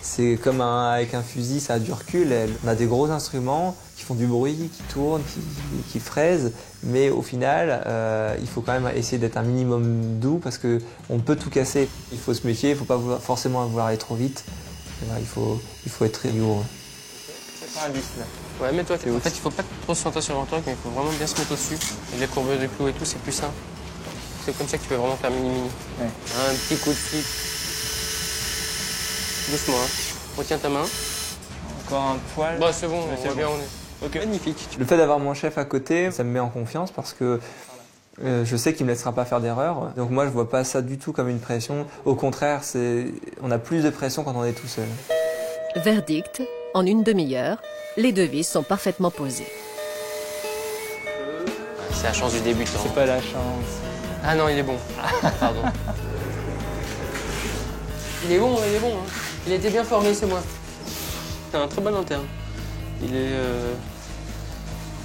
c'est comme avec un fusil, ça a du recul. On a des gros instruments qui font du bruit, qui tournent, qui fraisent, mais au final, il faut quand même essayer d'être un minimum doux parce qu'on peut tout casser. Il faut se méfier, il ne faut pas forcément vouloir aller trop vite. Voilà, il faut être très rigoureux. 90 là. Ouais, mets-toi. En fait, il faut pas trop se sentir sur le truc, mais il faut vraiment bien se mettre au-dessus. Et les courbures du clou et tout, c'est plus simple. C'est comme ça que tu peux vraiment faire mini-mini. Ouais. Un petit coup de flip. Doucement, hein. Retiens ta main. Encore un poil. Bah, c'est bon, ouais, on voit bien, on est. Ok. Magnifique. Le fait d'avoir mon chef à côté, ça me met en confiance parce que je sais qu'il me laissera pas faire d'erreur. Donc moi, je vois pas ça du tout comme une pression. Au contraire, on a plus de pression quand on est tout seul. Verdict, en une demi-heure, les devis sont parfaitement posés. C'est la chance du débutant. C'est pas la chance. Ah non, il est bon. Pardon. Il est bon, hein. Il a été bien formé, c'est moi. C'est un très bon interne. Il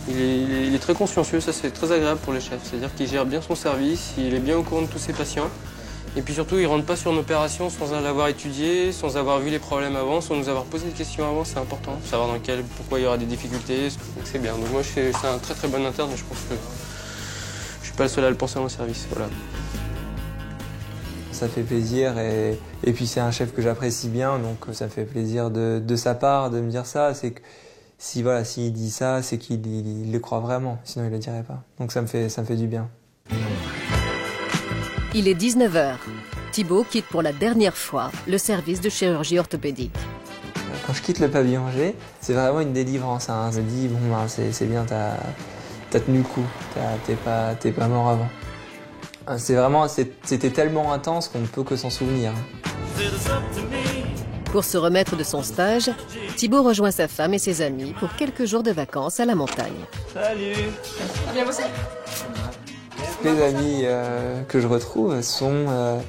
est très consciencieux, ça c'est très agréable pour les chefs. C'est-à-dire qu'il gère bien son service, il est bien au courant de tous ses patients. Et puis surtout, il ne rentre pas sur une opération sans l'avoir étudié, sans avoir vu les problèmes avant, sans nous avoir posé des questions avant, c'est important. Savoir pourquoi il y aura des difficultés, c'est bien. Donc moi, c'est un très très bon interne et je pense que je suis pas le seul à le penser dans le service. Voilà. Ça fait plaisir et puis c'est un chef que j'apprécie bien, donc ça me fait plaisir de sa part de me dire ça. C'est que s'il dit ça, c'est qu'il le croit vraiment, sinon il le dirait pas. Donc ça me fait du bien. Il est 19h. Thibaut quitte pour la dernière fois le service de chirurgie orthopédique. Quand je quitte le pavillon G, c'est vraiment une délivrance. Hein. Je me dis, bon, ben, c'est bien, t'as tenu le coup, t'es pas mort avant. C'était tellement intense qu'on ne peut que s'en souvenir. Pour se remettre de son stage, Thibaut rejoint sa femme et ses amis pour quelques jours de vacances à la montagne. Salut! Bien bossé! Les amis que je retrouve sont,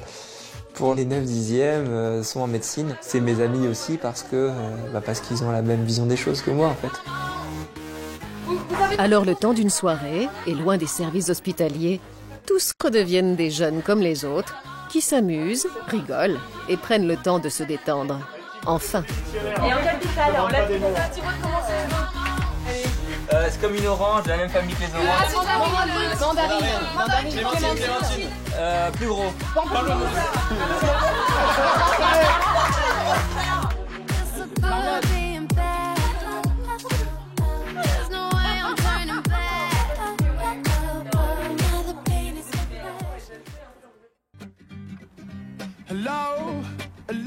pour les 9/10e, sont en médecine. C'est mes amis aussi parce qu'ils ont la même vision des choses que moi en fait. Alors le temps d'une soirée, et loin des services hospitaliers, tous redeviennent des jeunes comme les autres, qui s'amusent, rigolent et prennent le temps de se détendre. Enfin. Et en capitale, on l'a fait c'est comme une orange, de la même famille que les oranges. Mandarine. Clémentine. Plus gros.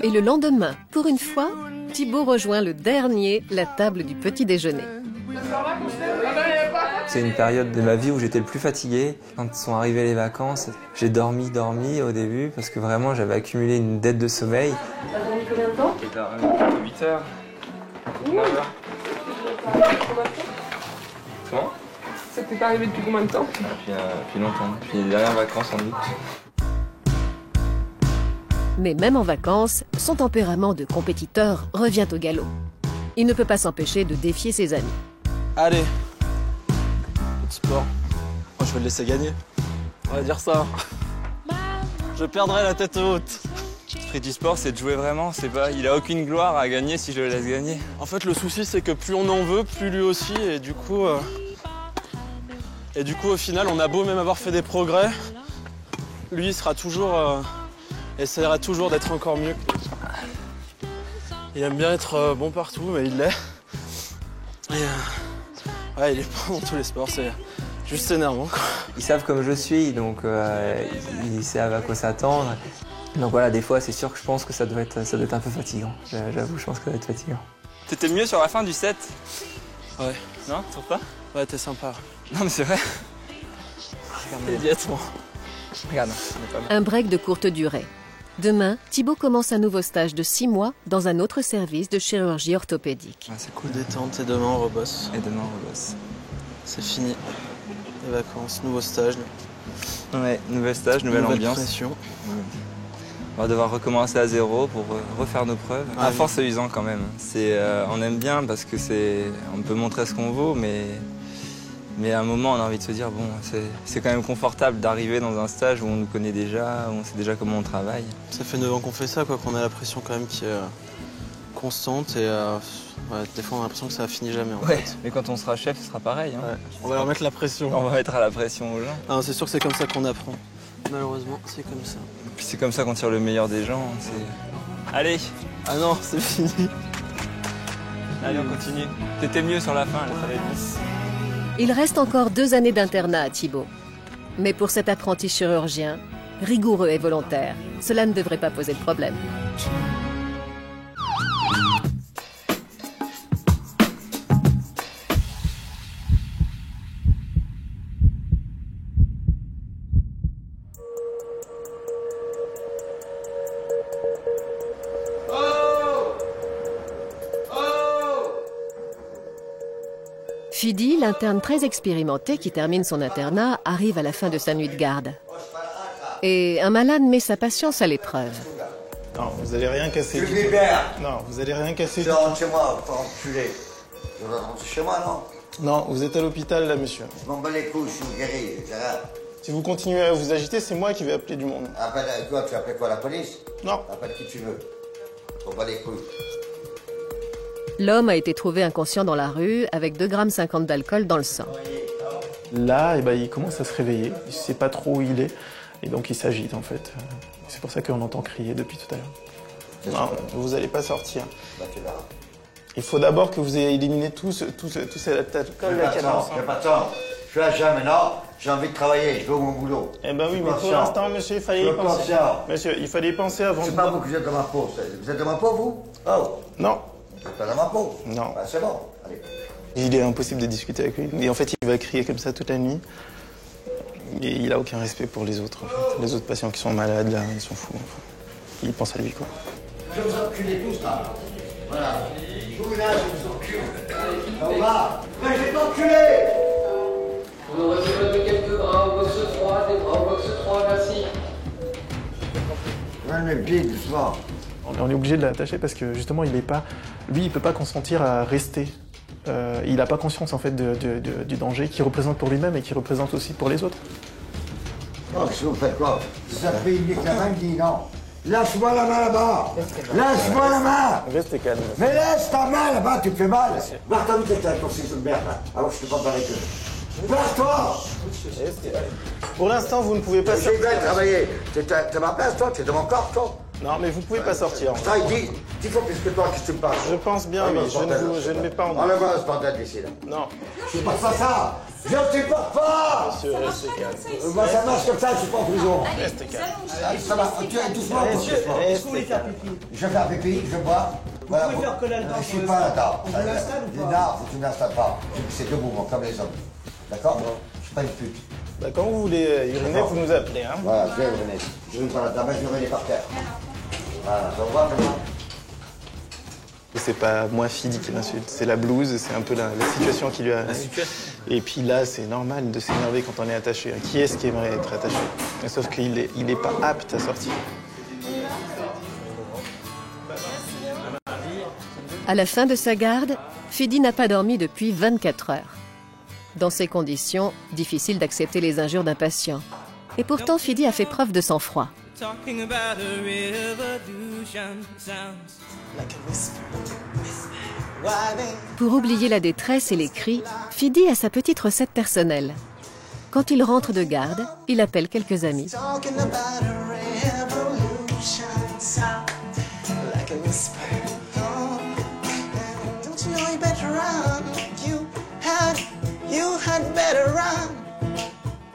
Et le lendemain, pour une fois, Thibaut rejoint le dernier, la table du petit déjeuner. C'est une période de ma vie où j'étais le plus fatigué. Quand sont arrivées les vacances, j'ai dormi au début parce que vraiment j'avais accumulé une dette de sommeil. T'as dormi combien de temps? 8 heures. 9 heures. Comment? Ça t'est arrivé depuis combien de temps? Depuis longtemps, depuis les dernières vacances en août. Mais même en vacances, son tempérament de compétiteur revient au galop. Il ne peut pas s'empêcher de défier ses amis. Allez, petit sport. Moi, je vais le laisser gagner. On va dire ça. Je perdrai la tête haute. Freddy Sport, c'est de jouer vraiment. Il a aucune gloire à gagner si je le laisse gagner. En fait, le souci, c'est que plus on en veut, plus lui aussi. Et du coup, au final, on a beau même avoir fait des progrès, lui, il sera toujours, essaiera toujours d'être encore mieux. Il aime bien être bon partout, mais il l'est. Et ouais, il est bon dans tous les sports, c'est juste énervant, quoi. Ils savent comme je suis, donc ils savent à quoi s'attendre. Donc voilà, des fois, c'est sûr que je pense que ça doit être un peu fatigant. J'avoue, je pense que ça doit être fatigant. T'étais mieux sur la fin du set? Ouais. Non, tu trouves pas? Ouais, t'es sympa. Non, mais c'est vrai. Immédiatement. Regarde, Un break de courte durée. Demain, Thibaut commence un nouveau stage de 6 mois dans un autre service de chirurgie orthopédique. Ah, c'est cool, détente, et demain on rebosse. Et demain on rebosse. C'est fini. Les vacances, nouveau stage. Ouais, nouvel stage, nouvelle ambiance. Pression. On va devoir recommencer à zéro pour refaire nos preuves. Ah, à force, c'est usant quand même. On aime bien parce que on peut montrer ce qu'on vaut, mais à un moment, on a envie de se dire, bon, c'est quand même confortable d'arriver dans un stage où on nous connaît déjà, où on sait déjà comment on travaille. Ça fait 9 ans qu'on fait ça, quoi, qu'on a la pression quand même qui est constante et ouais, des fois on a l'impression que ça finit jamais. En fait. Mais quand on sera chef, ce sera pareil. Hein. Ouais. On va leur mettre la pression. On va mettre à la pression aux gens. C'est sûr que c'est comme ça qu'on apprend. Malheureusement, c'est comme ça. Puis c'est comme ça qu'on tire le meilleur des gens. Allez! Ah non, c'est fini. Allez, on continue. T'étais mieux sur la fin, là, ça va être bon. Il reste encore 2 années d'internat à Thibaut. Mais pour cet apprenti chirurgien, rigoureux et volontaire, cela ne devrait pas poser de problème. Fidi, l'interne très expérimenté qui termine son internat, arrive à la fin de sa nuit de garde. Et un malade met sa patience à l'épreuve. Non, vous allez rien casser. Non, vous allez rien casser. Je rentre chez moi, pas enculé. Je rentre chez moi, non? Non, vous êtes à l'hôpital là, monsieur. Je m'en bats les couilles, je suis guéri, j'ai rien. Si vous continuez à vous agiter, c'est moi qui vais appeler du monde. Appelle quoi? Tu appelles quoi, la police? Non. Appelle qui tu veux. Je m'en bats les couilles. L'homme a été trouvé inconscient dans la rue avec 2,50 g d'alcool dans le sang. Là, eh ben, il commence à se réveiller. Il ne sait pas trop où il est. Et donc il s'agite en fait. C'est pour ça qu'on entend crier depuis tout à l'heure. Non, vous n'allez pas sortir. Bah, tu verras. Il faut d'abord que vous ayez éliminé tout cet alcool. J'ai pas de temps. Je suis à jeun maintenant. J'ai envie de travailler. Je veux mon boulot. Eh ben oui, mais pour l'instant, monsieur, il fallait y penser. Monsieur, il fallait y penser avant. C'est pas vous que vous êtes dans ma peau. Vous êtes dans ma peau, vous? Oh. Non. Vous êtes pas dans ma peau? Non. Bah, c'est bon. Allez. Il est impossible de discuter avec lui. Et en fait, il va crier comme ça toute la nuit. Et il a aucun respect pour les autres. En fait. Les autres patients qui sont malades, là, ils sont fous. Enfin. Il pense à lui, quoi. Je vais vous enculer tous, là. Voilà. Vous, là, je vous encule. On va. Mais je vais t'enculer. On aurait besoin de quelques bras au box 3, des bras au box 3, merci. Ouais, mais pieds, doucement. On est obligé de l'attacher parce que justement, il peut pas consentir à rester. Il n'a pas conscience en fait du danger qu'il représente pour lui-même et qu'il représente aussi pour les autres. Oh, qu'est-ce que vous faites quoi? Ça fait une minute, la main me dit non. Lâche-moi la main là-bas. Lâche-moi la main. Restez calme. Mais laisse ta main là-bas, tu me fais mal. Voir ta vie que t'as ton ciseau de merde. Alors je te prends pas avec eux. Barre-toi. Pour l'instant, vous ne pouvez pas sortir. J'ai bien travaillé. T'es ma place, toi? Tu es de mon corps, toi? Non, mais vous pouvez pas sortir. Ça, il dit, dis-toi plus que toi, qu'est-ce que tu me parles? Je pense bien, oui. Je ne mets pas en doute. Enlève-moi ce bordel d'ici, là. Non. Je supporte pas ça. Je ne supporte pas. Monsieur, restez calme. Moi, ça marche comme ça, je suis pas en prison. Restez calme. Allez, ça va. Tu es doucement, doucement. Je vais faire pipi, je bois. Voilà, Vous pouvez faire coller le je suis pas là-dedans. Non, tu n'installes pas. C'est deux mouvements, comme les hommes. D'accord? Je suis pas une pute. Bah, quand vous voulez uriner, vous nous appelez, hein. Voilà, je vais uriner. Je urine pas là-dedans, mais je vais uriner par terre. Voilà, ça vous va maintenant? C'est pas moi, Fidi, qui l'insulte, c'est la blouse, c'est un peu la situation qui lui a... Et puis là, c'est normal de s'énerver quand on est attaché. Qui est-ce qui aimerait être attaché? Sauf qu'il n'est pas apte à sortir. À la fin de sa garde, Fidi n'a pas dormi depuis 24 heures. Dans ces conditions, difficile d'accepter les injures d'un patient. Et pourtant, Fidi a fait preuve de sang-froid. Pour oublier la détresse et les cris, Fidi a sa petite recette personnelle. Quand il rentre de garde, il appelle quelques amis.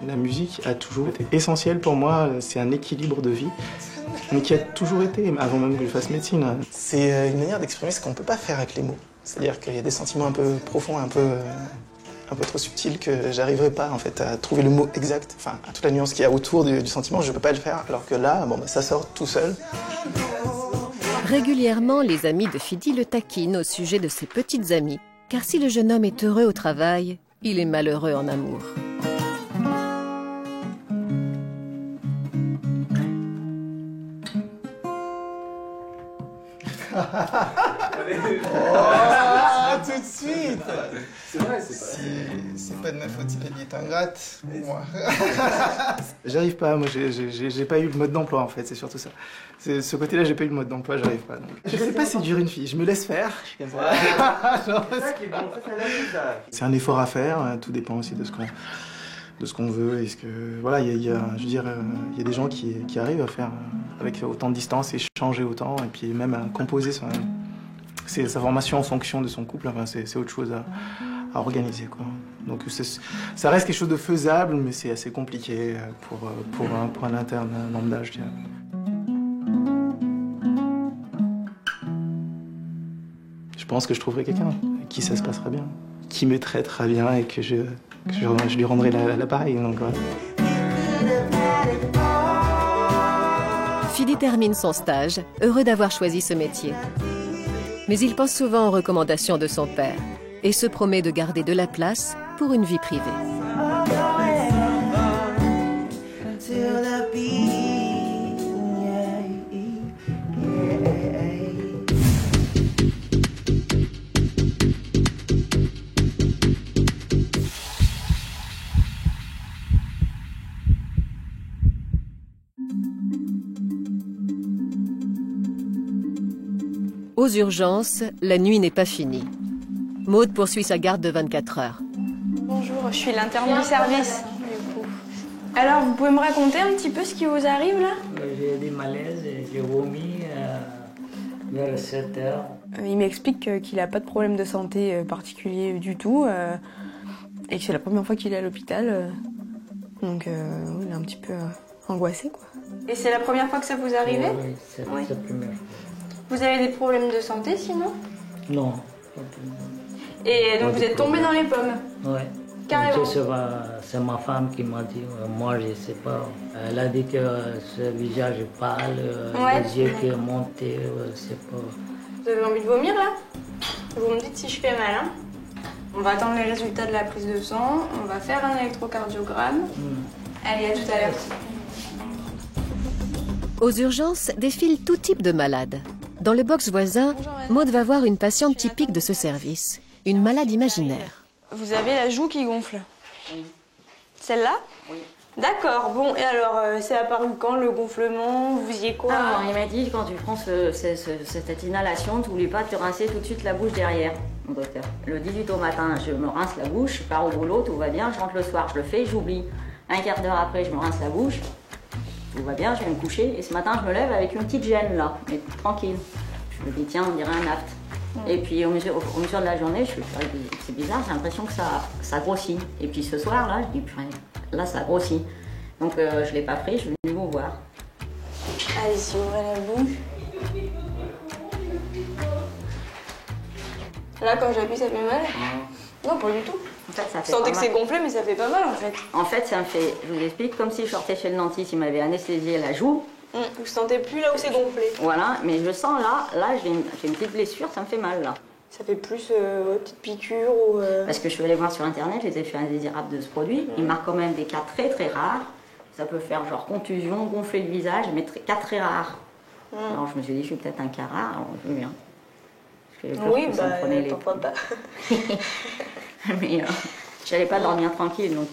La musique a toujours été essentielle pour moi, c'est un équilibre de vie, mais qui a toujours été, avant même que je fasse médecine. C'est une manière d'exprimer ce qu'on ne peut pas faire avec les mots. C'est-à-dire qu'il y a des sentiments un peu profonds, un peu trop subtils que j'arriverai pas en fait à trouver le mot exact. Enfin, à toute la nuance qu'il y a autour du sentiment, je ne peux pas le faire, alors que là, bon, bah, ça sort tout seul. Régulièrement, les amis de Fidi le taquinent au sujet de ses petites amies, car si le jeune homme est heureux au travail, il est malheureux en amour. Oh, tout de suite. C'est vrai, c'est pas de ma faute si la vie est ingrate. Moi. J'arrive pas, moi j'ai pas eu le mode d'emploi en fait, c'est surtout ça. Ce côté-là, j'ai pas eu le mode d'emploi, j'arrive pas. Donc. Je sais pas séduire une fille, je me laisse faire. Je suis comme ça. C'est un effort à faire, tout dépend aussi de ce qu'on veut. Est-ce que voilà, je veux dire, il y a des gens qui arrivent à faire avec autant de distance, échanger autant, et puis même à composer c'est sa formation en fonction de son couple, enfin, c'est autre chose à organiser, quoi. Donc ça reste quelque chose de faisable, mais c'est assez compliqué pour un interne lambda, je dirais. Je pense que je trouverai quelqu'un avec qui ça se passera bien, qui me traitera bien et que je lui rendrai l'appareil. Donc, ouais. Fidi termine son stage, heureux d'avoir choisi ce métier. Mais il pense souvent aux recommandations de son père et se promet de garder de la place pour une vie privée. Aux urgences, la nuit n'est pas finie. Maude poursuit sa garde de 24 heures. Bonjour, je suis l'interne du service. Alors, vous pouvez me raconter un petit peu ce qui vous arrive là? J'ai des malaises, j'ai vomi vers 7 heures. Il m'explique qu'il n'a pas de problème de santé particulier du tout et que c'est la première fois qu'il est à l'hôpital. Donc, il est un petit peu angoissé, quoi. Et c'est la première fois que ça vous arrivait? Oui, c'est la première fois. Vous avez des problèmes de santé sinon? Non. Et donc vous êtes tombé dans les pommes? Oui. Carrément. C'est ma femme qui m'a dit, moi je sais pas. Elle a dit que ce visage pâle, les yeux qui montent, je sais pas. Vous avez envie de vomir là? Vous me dites si je fais mal, hein? On va attendre les résultats de la prise de sang, on va faire un électrocardiogramme. Allez, à tout à l'heure. Aux urgences défilent tout type de malades. Dans le box voisin, Maude va voir une patiente typique de ce service, une malade imaginaire. Vous avez la joue qui gonfle? Oui. Celle-là? Oui. D'accord, bon, et alors, c'est apparu quand le gonflement? Vous faisiez quoi? Il m'a dit, quand tu prends cette inhalation, tu n'oublies pas de te rincer tout de suite la bouche derrière, mon docteur. Le 18 au matin, je me rince la bouche, je pars au boulot, tout va bien, je rentre le soir, je le fais, j'oublie. Un quart d'heure après, je me rince la bouche. Tout va bien, je vais me coucher et ce matin je me lève avec une petite gêne là, mais tranquille. Je me dis tiens, on dirait un aft. Et puis au mesure de la journée, je suis c'est bizarre, j'ai l'impression que ça grossit. Et puis ce soir là, je dis purée, là ça grossit. Donc je l'ai pas pris, je suis venue vous voir. Allez-y, ouvrez la bouche. Là quand j'appuie ça fait mal? Non, pas du tout. En fait, ça fait sentez que c'est gonflé, mais ça fait pas mal en fait. En fait, ça me fait, je vous explique, comme si je sortais chez le dentiste, il m'avait anesthésié la joue. Vous sentez plus là où c'est gonflé? Voilà, mais je sens là j'ai une petite blessure, ça me fait mal là. Ça fait plus petite piqûre ou... Parce que je suis allée voir sur internet les effets indésirables de ce produit. Il marque quand même des cas très très rares. Ça peut faire genre contusion, gonfler le visage, mais cas très rares. Alors je me suis dit, je suis peut-être un cas rare, alors je veux bien. Oui, pourquoi pas. Mais j'allais pas dormir tranquille, donc...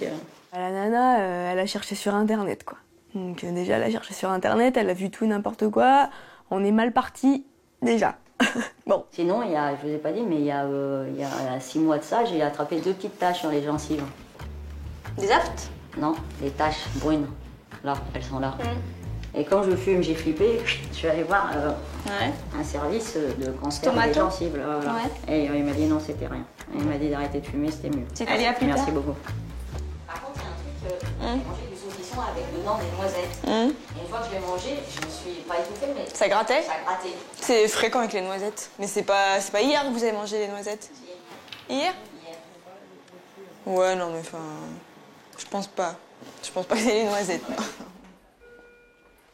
La nana, elle a cherché sur internet, quoi. Donc déjà, elle a cherché sur internet, elle a vu tout n'importe quoi. On est mal parti, déjà. Bon. Sinon, je vous ai pas dit, mais il y a 6 mois de ça, j'ai attrapé 2 petites taches sur les gencives. Des aftes? Non, des taches brunes. Là, elles sont là. Et quand je fume, j'ai flippé, je suis allée voir un service de cancer des gencives. Et il m'a dit non, c'était rien. Et il m'a dit d'arrêter de fumer, c'était mieux. Allez, à plus tard. Merci beaucoup. Par contre, il y a un truc, j'ai mangé du saucisson avec dedans des noisettes. Et une fois que je l'ai mangé, je me suis pas étouffée, mais ça grattait? Ça grattait. C'est fréquent avec les noisettes. Mais c'est pas hier que vous avez mangé les noisettes? Hier? Ouais, non, mais enfin... Je pense pas. Je pense pas que c'est les noisettes, non.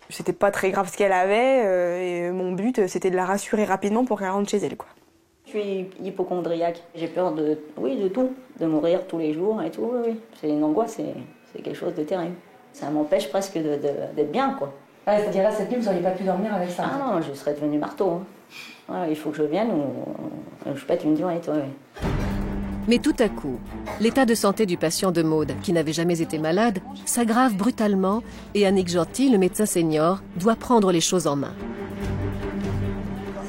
C'était pas très grave ce qu'elle avait, et mon but, c'était de la rassurer rapidement pour qu'elle rentre chez elle, quoi. Je suis hypocondriaque. J'ai peur de tout, de mourir tous les jours et tout. Oui. C'est une angoisse, c'est quelque chose de terrible. Ça m'empêche presque d'être bien, quoi. Ah, c'est-à-dire là, cette nuit, vous n'auriez pas pu dormir avec ça? Ah non, je serais devenue marteau. Ouais, il faut que je vienne ou je pète une durite, ouais. Mais tout à coup, l'état de santé du patient de Maude, qui n'avait jamais été malade, s'aggrave brutalement et Annick Gentil, le médecin senior, doit prendre les choses en main.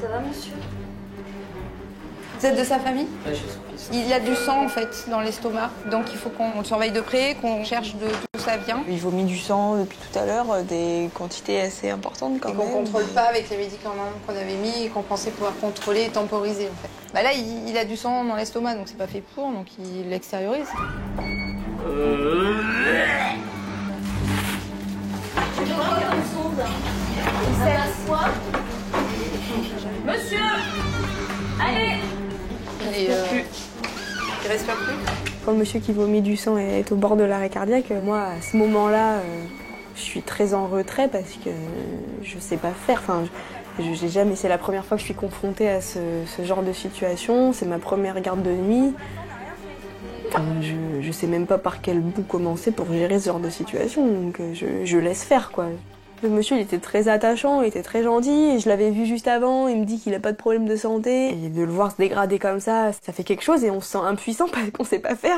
Ça va, monsieur? Vous êtes de sa famille? Oui, je suis son fils. Il y a du sang, en fait, dans l'estomac. Donc il faut qu'on le surveille de près, qu'on cherche de tout ça vient. Il vomit du sang depuis tout à l'heure, des quantités assez importantes quand même. Qu'on contrôle pas avec les médicaments qu'on avait mis et qu'on pensait pouvoir contrôler et temporiser en fait. Bah là, il a du sang dans l'estomac, donc c'est pas fait pour, donc il l'extériorise. Monsieur, allez. Il respire plus. Quand le monsieur qui vomit du sang est au bord de l'arrêt cardiaque, moi, à ce moment-là, je suis très en retrait parce que je sais pas faire. Enfin, j'ai jamais. C'est la première fois que je suis confrontée à ce genre de situation. C'est ma première garde de nuit. Je sais même pas par quel bout commencer pour gérer ce genre de situation. Donc, je laisse faire, quoi. Le monsieur, il était très attachant, il était très gentil, et je l'avais vu juste avant, il me dit qu'il n'a pas de problème de santé. Et de le voir se dégrader comme ça fait quelque chose et on se sent impuissant parce qu'on sait pas faire.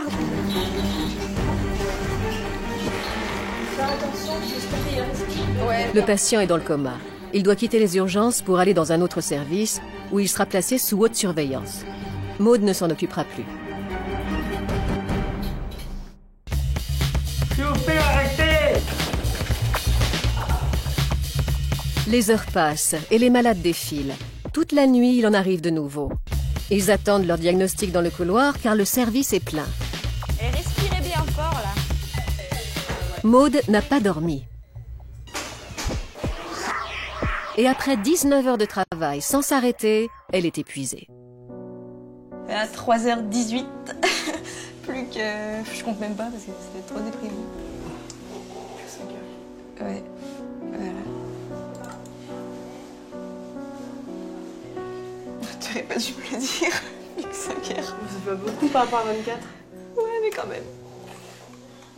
Le patient est dans le coma. Il doit quitter les urgences pour aller dans un autre service où il sera placé sous haute surveillance. Maude ne s'en occupera plus. S'il vous plaît, arrêtez! Les heures passent et les malades défilent. Toute la nuit, il en arrive de nouveau. Ils attendent leur diagnostic dans le couloir car le service est plein. Et respirez bien fort là. Maude n'a pas dormi. Et après 19 heures de travail sans s'arrêter, elle est épuisée. À 3h18, plus que... Je compte même pas parce que c'était trop déprimant. Ouais, voilà. T'aurais pas dû me le dire, X5R. C'est pas beaucoup par rapport à 24. Ouais, mais quand même.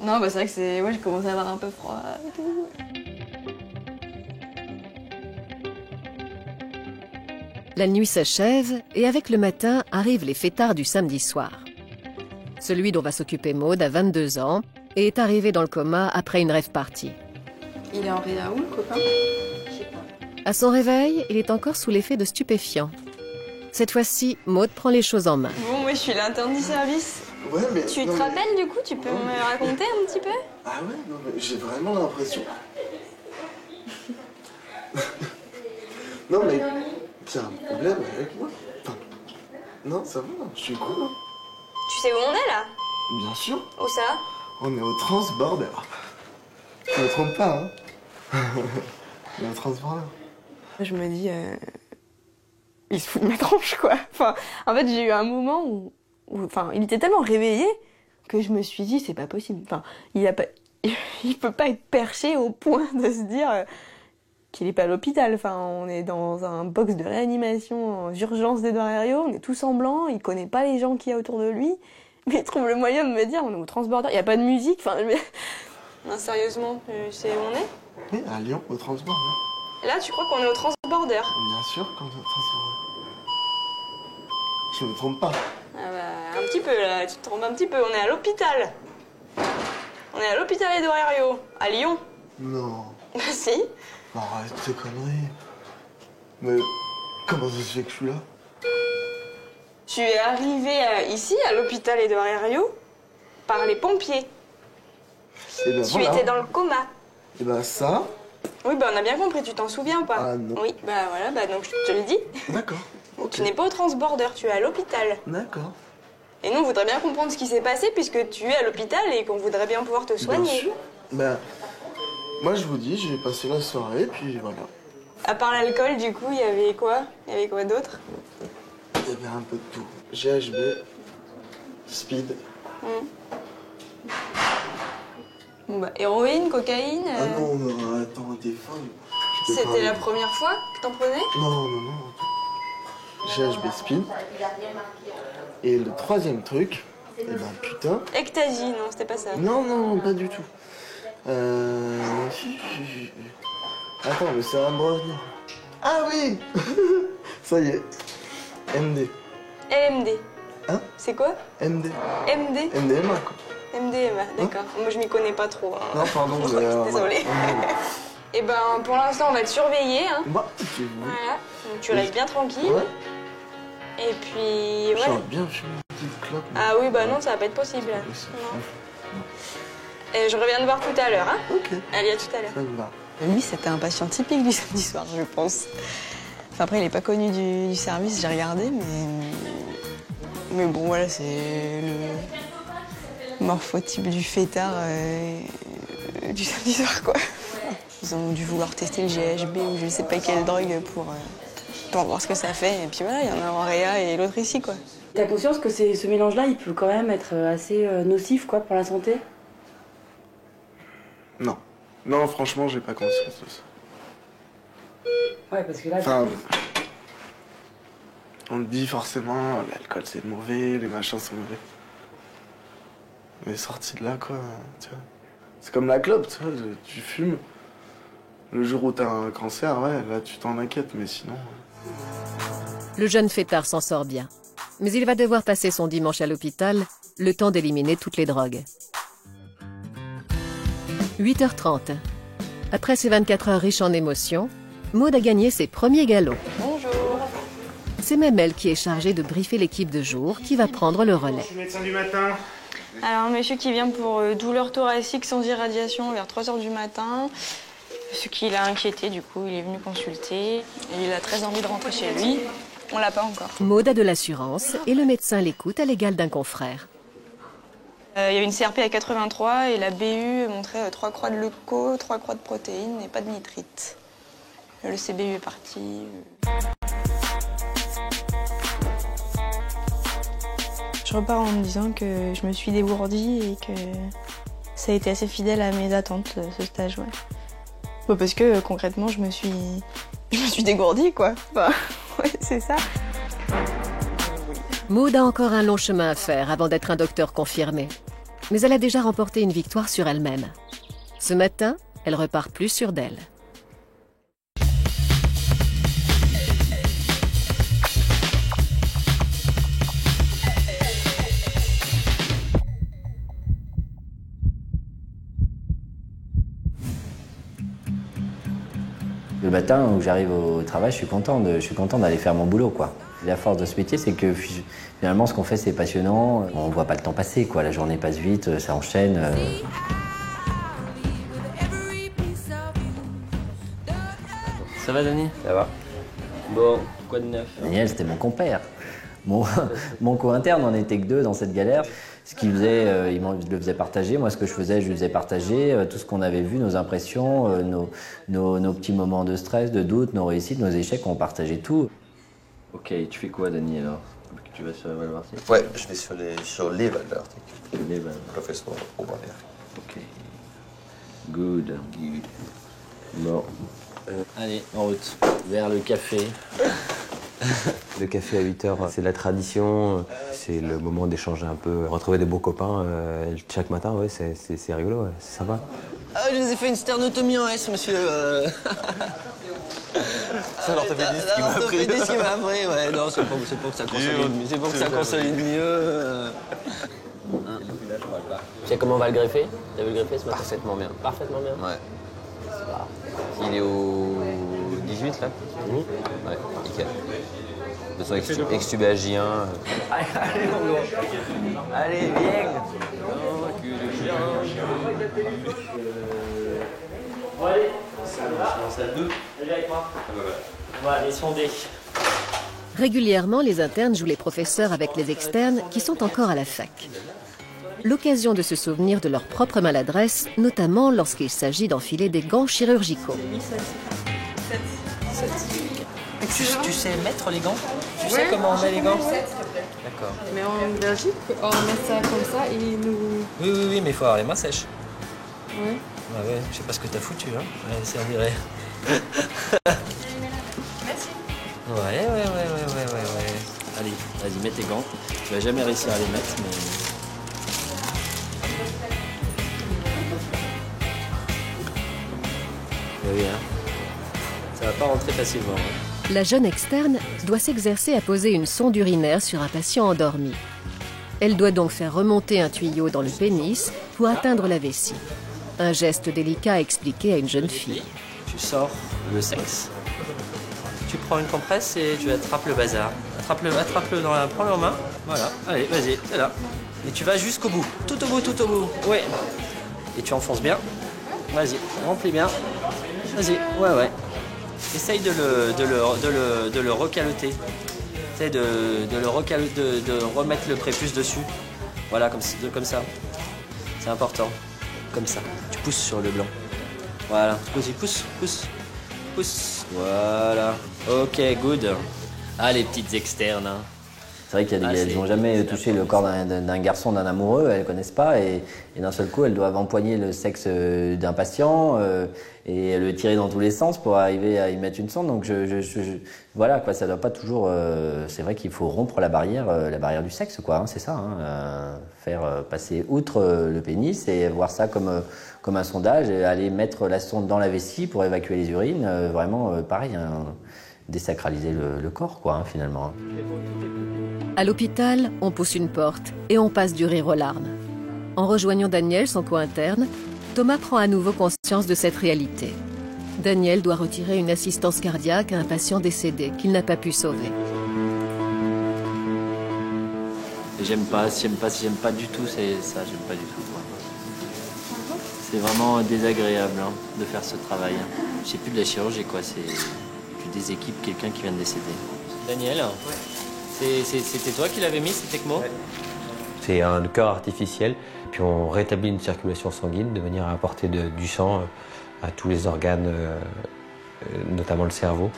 Non, bah c'est vrai que c'est... Ouais, j'ai commencé à avoir un peu froid et tout. La nuit s'achève et avec le matin arrivent les fêtards du samedi soir. Celui dont va s'occuper Maude a 22 ans et est arrivé dans le coma après une rave party. Il est en réa où, le copain? À son réveil, il est encore sous l'effet de stupéfiants. Cette fois-ci, Maude prend les choses en main. Bon, moi je suis l'interne du service. Ouais, mais... Tu te rappelles du coup? Tu peux me raconter un petit peu? Ah ouais, non mais j'ai vraiment l'impression... Non mais... T'as un problème avec moi? Enfin... Non, ça va, je suis cool. Tu sais où on est là? Bien sûr. Où ça? On est au Transborder. Je me trompe pas, hein? On est au Transborder. Je me dis... Il se fout de ma tronche, quoi. Enfin, en fait, j'ai eu un moment où enfin, il était tellement réveillé que je me suis dit, c'est pas possible. Enfin, il peut pas être perché au point de se dire qu'il est pas à l'hôpital. Enfin, on est dans un box de réanimation en urgence d'Edouard Herriot, on est tous en blanc, il connaît pas les gens qu'il y a autour de lui, mais il trouve le moyen de me dire, on est au Transborder, il y a pas de musique, enfin... Non, sérieusement, tu sais où on est? Oui, à Lyon, au Transborder. Là, tu crois qu'on est au Transborder? Bien sûr qu'on est au Transborder. Je me trompe pas. Ah bah, un petit peu là, tu te trompes un petit peu, on est à l'hôpital. On est à l'hôpital Edouard Herriot, à Lyon. Non. Bah si. Arrête tes conneries. Mais comment ça se fait que je suis là? Tu es arrivé ici, à l'hôpital Edouard Herriot, par les pompiers. Et ben Tu voilà. étais dans le coma. Et ben ça... Oui, bah on a bien compris, tu t'en souviens pas? Ah non. Oui, bah voilà, bah donc je te le dis. D'accord. Okay. Tu n'es pas au Transborder, tu es à l'hôpital. D'accord. Et nous, on voudrait bien comprendre ce qui s'est passé puisque tu es à l'hôpital et qu'on voudrait bien pouvoir te soigner. Bien sûr. Ben, moi je vous dis, j'ai passé la soirée, puis voilà. À part l'alcool, du coup, il y avait quoi? Il y avait quoi d'autre? Il y avait un peu de tout. GHB, speed. Bon bah, héroïne, cocaïne... Ah non, non, attends, t'es folle. C'était la première fois que t'en prenais? Non, non, non. GHB speed. Et le troisième truc, eh ben putain... Ecstasy, non, c'était pas ça. Non, non, pas du tout. Attends, mais ça va me revenir. Ah oui. Ça y est. MD. LMD. Hein? C'est quoi? MD. MD? MDMA, quoi. MDMA, d'accord. Moi, je m'y connais pas trop. Hein. Non, pardon, désolée. Et ben, pour l'instant, on va te surveiller. Hein. Bah, c'est vous. Voilà. Donc, tu restes bien tranquille. Ouais. Et puis, J'aurais ouais. bien fumer une petite clope. Ah oui, bah non, ça va pas être possible. Non. Et je reviens te voir tout à l'heure, hein? Ok. Allez, à tout à l'heure. Ça me va. Lui, c'était un patient typique du samedi soir, je pense. Enfin, après, il n'est pas connu du service, j'ai regardé, mais bon, voilà, c'est le morphotype du fêtard du samedi soir, quoi. Ils ont dû vouloir tester le GHB ou je ne sais pas quelle drogue pour voir ce que ça fait. Et puis voilà, il y en a un en réa et l'autre ici, quoi. T'as conscience que ce mélange-là, il peut quand même être assez nocif, quoi, pour la santé? Non. Non, franchement, j'ai pas conscience de ça. Ouais, parce que là... Enfin, on te dit forcément, l'alcool c'est mauvais, les machins sont mauvais. Mais sorti de là, quoi, tu vois. C'est comme la clope, tu vois, tu fumes. Le jour où t'as un cancer, ouais, là tu t'en inquiètes, mais sinon... Le jeune fêtard s'en sort bien. Mais il va devoir passer son dimanche à l'hôpital, le temps d'éliminer toutes les drogues. 8h30. Après ces 24 heures riches en émotions, Maud a gagné ses premiers galops. Bonjour. C'est même elle qui est chargée de briefer l'équipe de jour qui va prendre le relais. Je suis médecin du matin. Alors, monsieur qui vient pour douleur thoracique sans irradiation vers 3h du matin. Ce qui l'a inquiété, du coup, il est venu consulter. Et il a très envie de rentrer chez lui. On l'a pas encore. Maud a de l'assurance et le médecin l'écoute à l'égal d'un confrère. Il y avait une CRP à 83 et la BU montrait 3 croix de leuco, 3 croix de protéines et pas de nitrite. Le CBU est parti. Je repars en me disant que je me suis dégourdie et que ça a été assez fidèle à mes attentes, ce stage, ouais. Parce que concrètement, je me suis dégourdie, quoi. Enfin, ouais, c'est ça. Maud a encore un long chemin à faire avant d'être un docteur confirmé. Mais elle a déjà remporté une victoire sur elle-même. Ce matin, elle repart plus sûre d'elle. Le matin où j'arrive au travail, je suis content d'aller faire mon boulot, quoi. La force de ce métier, c'est que finalement, ce qu'on fait, c'est passionnant. On voit pas le temps passer, quoi. La journée passe vite, ça enchaîne. Ça va, Dani? Ça va. Bon, quoi de neuf? Daniel, c'était mon compère. Mon co-interne, on n'était que deux dans cette galère. Ce qu'il faisait, il le faisait partager. Moi, ce que je faisais, je lui faisais partager tout ce qu'on avait vu, nos impressions, nos petits moments de stress, de doute, nos réussites, nos échecs, on partageait tout. Ok, tu fais quoi, Dani, alors? Tu vas sur la valeur arctique? Ouais, je vais sur les valeurs arctiques. Les valeurs. Professeur Oberberg. Ok. Good. Bon. Allez, en route, vers le café. Le café à 8h, c'est la tradition, c'est le moment d'échanger un peu, retrouver des beaux copains chaque matin, ouais, c'est rigolo, ouais, c'est sympa. Ah, je vous ai fait une sternotomie en S, monsieur. C'est l'orthopédiste qui m'a appris. L'orthopédiste qui m'a appris, ouais, non, c'est pour que ça consolide, c'est pour que ça consolide mieux. Tu sais comment on va le greffer? T'as vu le greffer ce matin? Parfaitement bien. Parfaitement bien? Ouais. Il est au 18 là? Ouais, nickel. De son extubagien. Allez, mon gars. Allez, viens. Bon, allez. Je lance à 2. Allez avec moi. On va aller sonder. Régulièrement, les internes jouent les professeurs avec les externes qui sont encore à la fac. L'occasion de se souvenir de leur propre maladresse, notamment lorsqu'il s'agit d'enfiler des gants chirurgicaux. Tu sais mettre les gants? Tu sais comment on met les gants? D'accord. Mais en Belgique, on met ça comme ça et nous... Oui, mais il faut avoir les mains sèches. Ouais. Ouais, je sais pas ce que t'as foutu, hein. Ouais, c'est on dirait. Merci. Ouais. Allez, vas-y, mets tes gants. Tu vas jamais réussir à les mettre, mais... Oui, hein. Ça va pas rentrer facilement. Hein. La jeune externe doit s'exercer à poser une sonde urinaire sur un patient endormi. Elle doit donc faire remonter un tuyau dans le pénis pour atteindre la vessie. Un geste délicat expliqué à une jeune fille. Tu sors le sexe. Tu prends une compresse et tu attrapes le bazar. Attrape-le dans la... Prends-le en main. Voilà. Allez, vas-y, c'est là. Et tu vas jusqu'au bout. Tout au bout. Ouais. Et tu enfonces bien. Vas-y, remplis bien. Vas-y, ouais. Essaye de le recaloter. Essaye de remettre le prépuce dessus. Voilà, comme ça. C'est important. Comme ça. Tu pousses sur le blanc. Voilà. Vas-y, pousse. Voilà. Ok, good. Ah, les petites externes. Hein. C'est vrai qu'elles n'ont jamais touché le corps d'un garçon, d'un amoureux, elles ne connaissent pas, et d'un seul coup, elles doivent empoigner le sexe d'un patient et le tirer dans tous les sens pour arriver à y mettre une sonde. Donc voilà, quoi, ça doit pas toujours. C'est vrai qu'il faut rompre la barrière du sexe, quoi. Hein, c'est ça. Hein, faire passer outre le pénis et voir ça comme un sondage, et aller mettre la sonde dans la vessie pour évacuer les urines. Vraiment, pareil. Hein, désacraliser le corps, quoi, hein, finalement. À l'hôpital, on pousse une porte et on passe du rire aux larmes. En rejoignant Daniel, son co-interne, Thomas prend à nouveau conscience de cette réalité. Daniel doit retirer une assistance cardiaque à un patient décédé qu'il n'a pas pu sauver. J'aime pas du tout, c'est ça, j'aime pas du tout. C'est vraiment désagréable hein, de faire ce travail. C'est plus de la chirurgie, quoi, c'est tu déséquipes quelqu'un qui vient de décéder. Daniel, c'était toi qui l'avais mis, cet ECMO? Ouais. C'est un cœur artificiel, puis on rétablit une circulation sanguine de manière à apporter du sang à tous les organes, notamment le cerveau.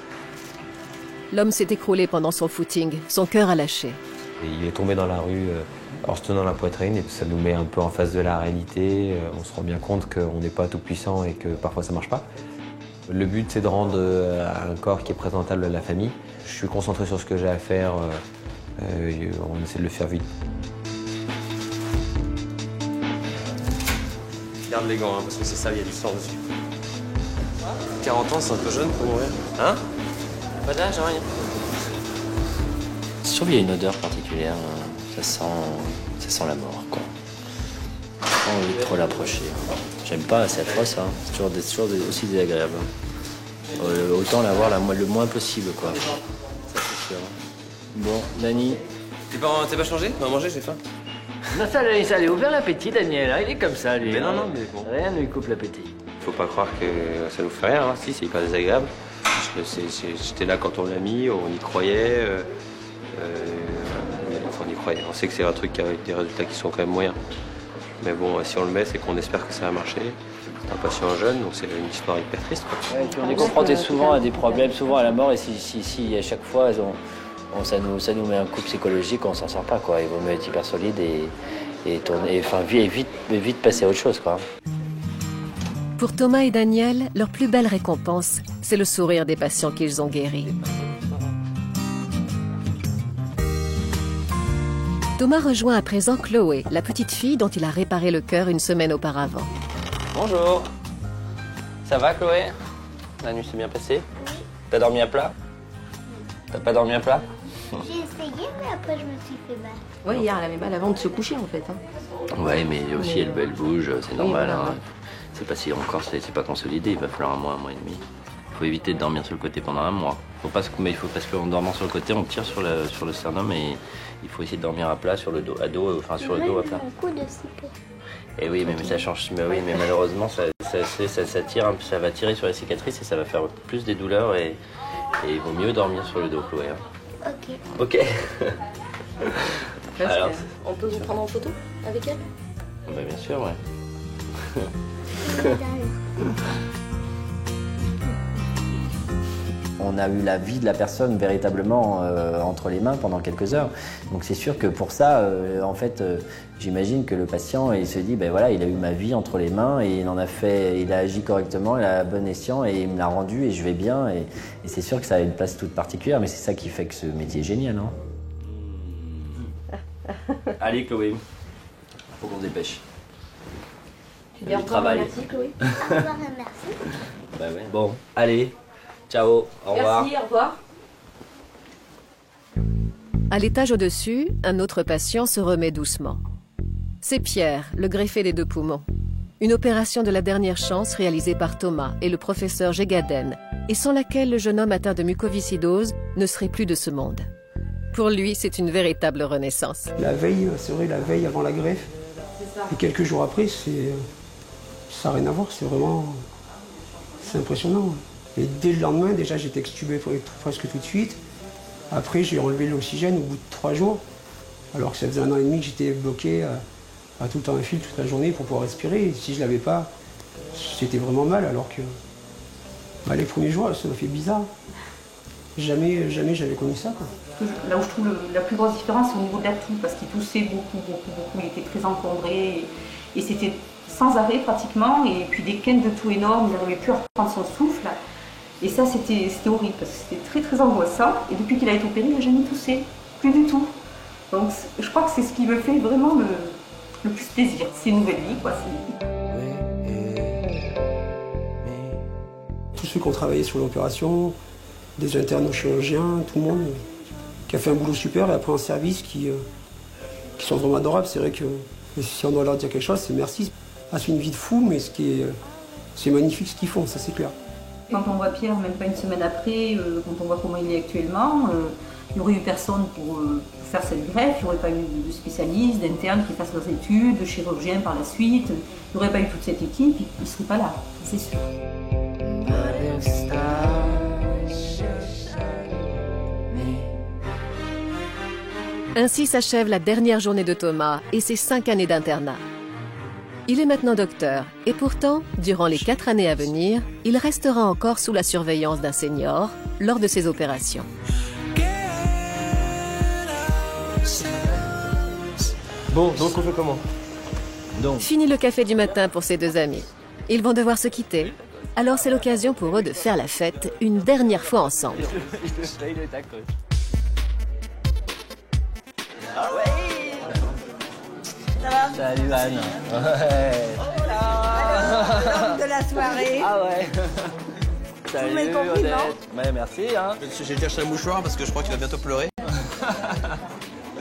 L'homme s'est écroulé pendant son footing, son cœur a lâché. Et il est tombé dans la rue en se tenant la poitrine, et ça nous met un peu en face de la réalité. On se rend bien compte qu'on n'est pas tout puissant et que parfois ça ne marche pas. Le but, c'est de rendre un corps qui est présentable à la famille. Je suis concentré sur ce que j'ai à faire, on essaie de le faire vite. Garde les gants, hein, parce que c'est ça, il y a du sang dessus. 40 ans, c'est un peu jeune pour mourir. Hein? Pas d'âge, rien. Je trouve qu'il y a une odeur particulière, ça sent la mort, quoi. J'ai pas envie de trop l'approcher. J'aime pas, c'est atroce, hein. C'est toujours aussi désagréable. Autant l'avoir le moins possible, quoi. Ça, c'est sûr. Bon, Dani. T'es pas changé? On va manger, j'ai faim. Non, ça lui a ouvert l'appétit, Daniel. Hein. Il est comme ça, lui. Mais non, mais bon. Rien ne lui coupe l'appétit. Faut pas croire que ça nous fait rien, hein. Si, c'est hyper désagréable. J'étais là quand on l'a mis, on y croyait. On y croyait. On sait que c'est un truc qui a des résultats qui sont quand même moyens. Mais bon, si on le met, c'est qu'on espère que ça va marcher. C'est un patient jeune, donc c'est une histoire hyper triste, quoi. Ouais, on est confronté souvent à des problèmes, souvent à la mort, et si à chaque fois, ça nous met un coup psychologique, on s'en sort pas, quoi. Il vaut mieux être hyper solide et tourner, vite passer à autre chose, quoi. Pour Thomas et Daniel, leur plus belle récompense, c'est le sourire des patients qu'ils ont guéris. Thomas rejoint à présent Chloé, la petite fille dont il a réparé le cœur une semaine auparavant. Bonjour. Ça va, Chloé? La nuit s'est bien passée? T'as dormi à plat? T'as pas dormi à plat? J'ai essayé, mais après je me suis fait mal. Oui, hier elle avait mal avant de se coucher en fait. Hein. Ouais, mais aussi elle bouge, c'est normal. Voilà, hein. ouais. C'est pas si encore, c'est pas consolidé, il va falloir un mois et demi. Faut éviter de dormir sur le côté pendant un mois. Parce qu'en dormant sur le côté, on tire sur le sternum et il faut essayer de dormir à plat sur le dos, sur le dos à plat. Et oui, mais ça change. Mais oui, mais malheureusement, ça tire, ça va tirer sur les cicatrices et ça va faire plus des douleurs et il vaut mieux dormir sur le dos, Chloé. Hein. Ok. Alors, on peut vous prendre en photo avec elle? Bah, bien sûr, ouais. On a eu la vie de la personne véritablement entre les mains pendant quelques heures. Donc c'est sûr que pour ça, en fait, j'imagine que le patient il se dit, ben voilà, il a eu ma vie entre les mains et il a agi correctement, il a à bon escient et il me l'a rendu et je vais bien. Et c'est sûr que ça a une place toute particulière, mais c'est ça qui fait que ce métier est génial. Hein. Allez, Chloé, faut qu'on se dépêche. Tu dis au revoir, merci, Chloé. Au revoir, merci. Bah ouais. Bon, allez. Ciao, au revoir. Merci, au revoir. À l'étage au-dessus, un autre patient se remet doucement. C'est Pierre, le greffé des 2 poumons. Une opération de la dernière chance réalisée par Thomas et le professeur Gégaden, et sans laquelle le jeune homme atteint de mucoviscidose ne serait plus de ce monde. Pour lui, c'est une véritable renaissance. La veille, c'est vrai, la veille avant la greffe. Et quelques jours après, Ça n'a rien à voir, c'est vraiment... C'est impressionnant. Et dès le lendemain, déjà, j'étais extubé presque tout de suite. Après, j'ai enlevé l'oxygène au bout de 3 jours. Alors que ça faisait 1 an et demi que j'étais bloqué à tout le temps un fil toute la journée pour pouvoir respirer. Et si je ne l'avais pas, j'étais vraiment mal. Alors que les premiers jours, ça m'a fait bizarre. Jamais j'avais connu ça, quoi. Là où je trouve la plus grosse différence, c'est au niveau de la toux, parce qu'il toussait beaucoup. Il était très encombré et c'était sans arrêt pratiquement. Et puis des quintes de toux énormes, il n'arrivait plus à reprendre son souffle. Et ça, c'était horrible, parce que c'était très angoissant. Et depuis qu'il a été opéré, il n'a jamais toussé, plus du tout. Donc je crois que c'est ce qui me fait vraiment le plus plaisir. C'est une nouvelle vie, quoi. Tous ceux qui ont travaillé sur l'opération, des internes chirurgiens, tout le monde qui a fait un boulot super et après en service qui sont vraiment adorables. C'est vrai que si on doit leur dire quelque chose, c'est merci. C'est une vie de fou, mais c'est magnifique ce qu'ils font, ça c'est clair. Quand on voit Pierre, même pas une semaine après, quand on voit comment il est actuellement, il n'y aurait eu personne pour faire cette greffe, il n'y aurait pas eu de spécialistes, d'internes qui fassent leurs études, de chirurgiens par la suite, il n'y aurait pas eu toute cette équipe, il ne serait pas là, c'est sûr. Ainsi s'achève la dernière journée de Thomas et ses 5 années d'internat. Il est maintenant docteur et pourtant, durant les 4 années à venir, il restera encore sous la surveillance d'un senior lors de ses opérations. Bon, donc on fait comment? Fini le café du matin pour ces 2 amis. Ils vont devoir se quitter, alors c'est l'occasion pour eux de faire la fête une dernière fois ensemble. Ah ouais. Ça va? Salut Anne. Ouais. L'homme de la soirée. Ah ouais. Salut Tous mes compliments. Odette. Ouais, merci hein. J'ai cherché un mouchoir parce que je crois qu'il va bientôt pleurer.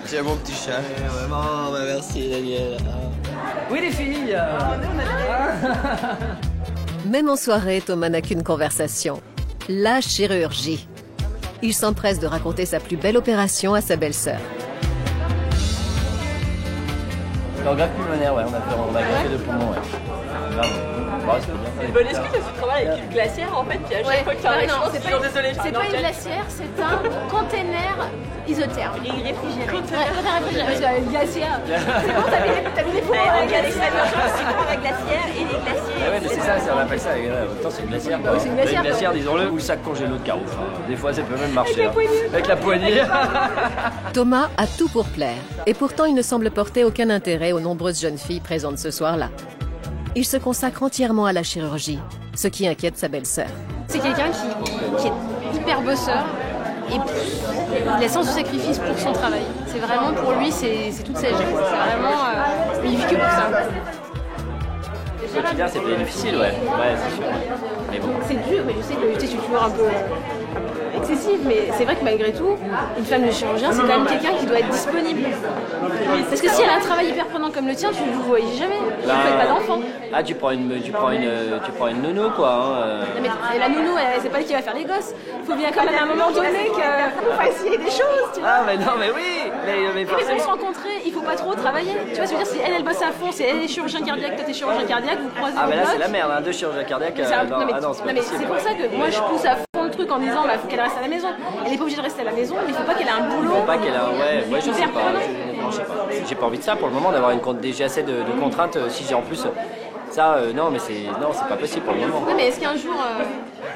Tiens mon petit chat. Vraiment, bah merci Daniel. Oui les filles. Même en soirée, Thomas n'a qu'une conversation. La chirurgie. Il s'empresse de raconter sa plus belle opération à sa belle-sœur. En greffe pulmonaire, ouais, on a greffé de poumon, ouais. Grave. Bon, c'est une bonne excuse parce que tu travailles avec une glacière en fait, puis à chaque fois que tu as un échange, c'est pas une glacière, c'est un container isotherme. Il est réfrigéré. Container réfrigéré, parce que glacière. C'est bon, t'as mis les poumons avec la glacière et les glaciers. Ouais, mais c'est ça, on appelle ça. En même temps, c'est une glacière. Oui, c'est une glacière. Une glacière, disons-le, ou le sac congélo de Carouf. Des fois, ça peut même marcher. Avec la poignée. Thomas a tout pour plaire. Et pourtant, il ne semble porter aucun intérêt aux nombreuses jeunes filles présentes ce soir-là. Il se consacre entièrement à la chirurgie, ce qui inquiète sa belle-sœur. C'est quelqu'un qui est hyper bosseur et il a sens du sacrifice pour son travail. C'est vraiment pour lui, c'est toute sa vie. C'est vraiment, il vit que pour ça. Le quotidien, c'est plus difficile, ouais. Ouais, c'est sûr. Mais bon. C'est dur, mais je sais que je suis toujours un peu excessive, mais c'est vrai que malgré tout, une femme de chirurgien, c'est quand même quelqu'un qui doit être disponible. Parce que si elle a un travail hyper prenant comme le tien, tu ne vous voyez jamais. Vous ne faites pas d'enfant. Ah, tu prends une nounou, quoi. Hein. Non, mais la nounou, c'est pas elle qui va faire les gosses. Il faut bien quand même à un moment donné que vous fassiez des choses, tu vois. Ah, mais non, mais oui. Mais forcément. Mais pour se rencontrer, il faut pas trop travailler. Tu vois, ce que je veux dire, si elle bosse à fond, si elle est chirurgien cardiaque, toi t'es chirurgien cardiaque, vous croisez. Ah, mais là, c'est la merde, hein, 2 chirurgiens cardiaques. Non, mais c'est pour ça que moi je pousse à fond le truc en disant bah, faut qu'elle reste à la maison. Elle n'est pas obligée de rester à la maison, mais il faut pas qu'elle ait un boulot. Faut pas qu'elle a. Ouais, je sais pas. Je sais pas. J'ai pas envie de ça pour le moment, d'avoir j'ai assez de contraintes. Si j'ai en plus ça, non, mais c'est pas possible pour le moment. Non, mais est-ce qu'un jour.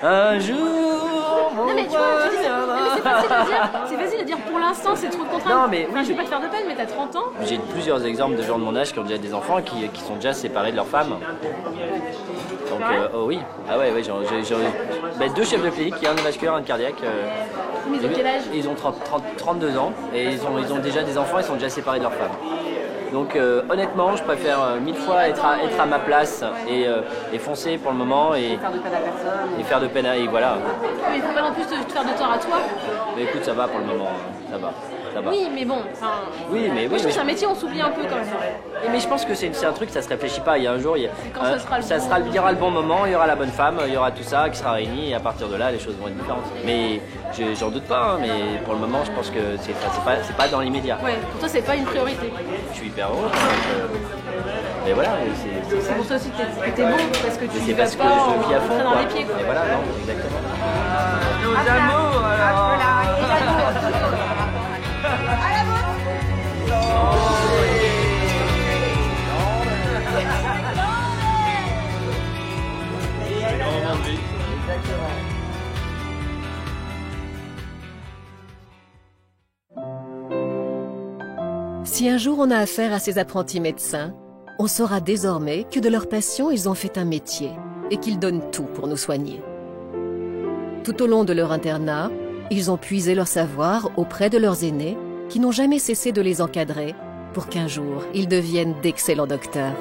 Un jour. Non, mais tu vois, c'est facile de dire. C'est facile de dire pour l'instant c'est trop de contraintes. Non, mais enfin, je vais pas te faire de peine, mais t'as 30 ans. J'ai plusieurs exemples de gens de mon âge qui ont déjà des enfants qui sont déjà séparés de leurs femmes. Donc, oh oui. Ah ouais, j'ai 2 chefs de clinique, il y a un de vasculaire, un de cardiaque. Mais ils ont quel âge? Ils ont 32 ans et ils ont déjà des enfants, ils sont déjà séparés de leurs femmes. Donc honnêtement, je préfère 1000 fois être à ma place et foncer pour le moment et faire de peine à... Et voilà. Mais il faut pas non plus te faire de tort à toi. Mais écoute, ça va pour le moment, ça va. là-bas. Oui, mais bon, enfin. Oui, mais moi, je trouve que c'est un métier, on s'oublie un peu quand même. Mais je pense que c'est un truc, ça se réfléchit pas. Il y a un jour, il y aura le bon moment, il y aura la bonne femme, il y aura tout ça qui sera réuni, et à partir de là, les choses vont être différentes. Mais j'en doute pas, hein, mais pour le moment, je pense que c'est pas dans l'immédiat. Ouais, pour toi, c'est pas une priorité. Je suis hyper heureux. Mais voilà, c'est pour ça aussi que t'es bon, parce que tu c'est parce que je vis à fond, dans les pieds, quoi. Et voilà, non, exactement. Nos amours, alors. Si un jour on a affaire à ces apprentis médecins, on saura désormais que de leur passion, ils ont fait un métier et qu'ils donnent tout pour nous soigner. Tout au long de leur internat, ils ont puisé leur savoir auprès de leurs aînés qui n'ont jamais cessé de les encadrer pour qu'un jour, ils deviennent d'excellents docteurs.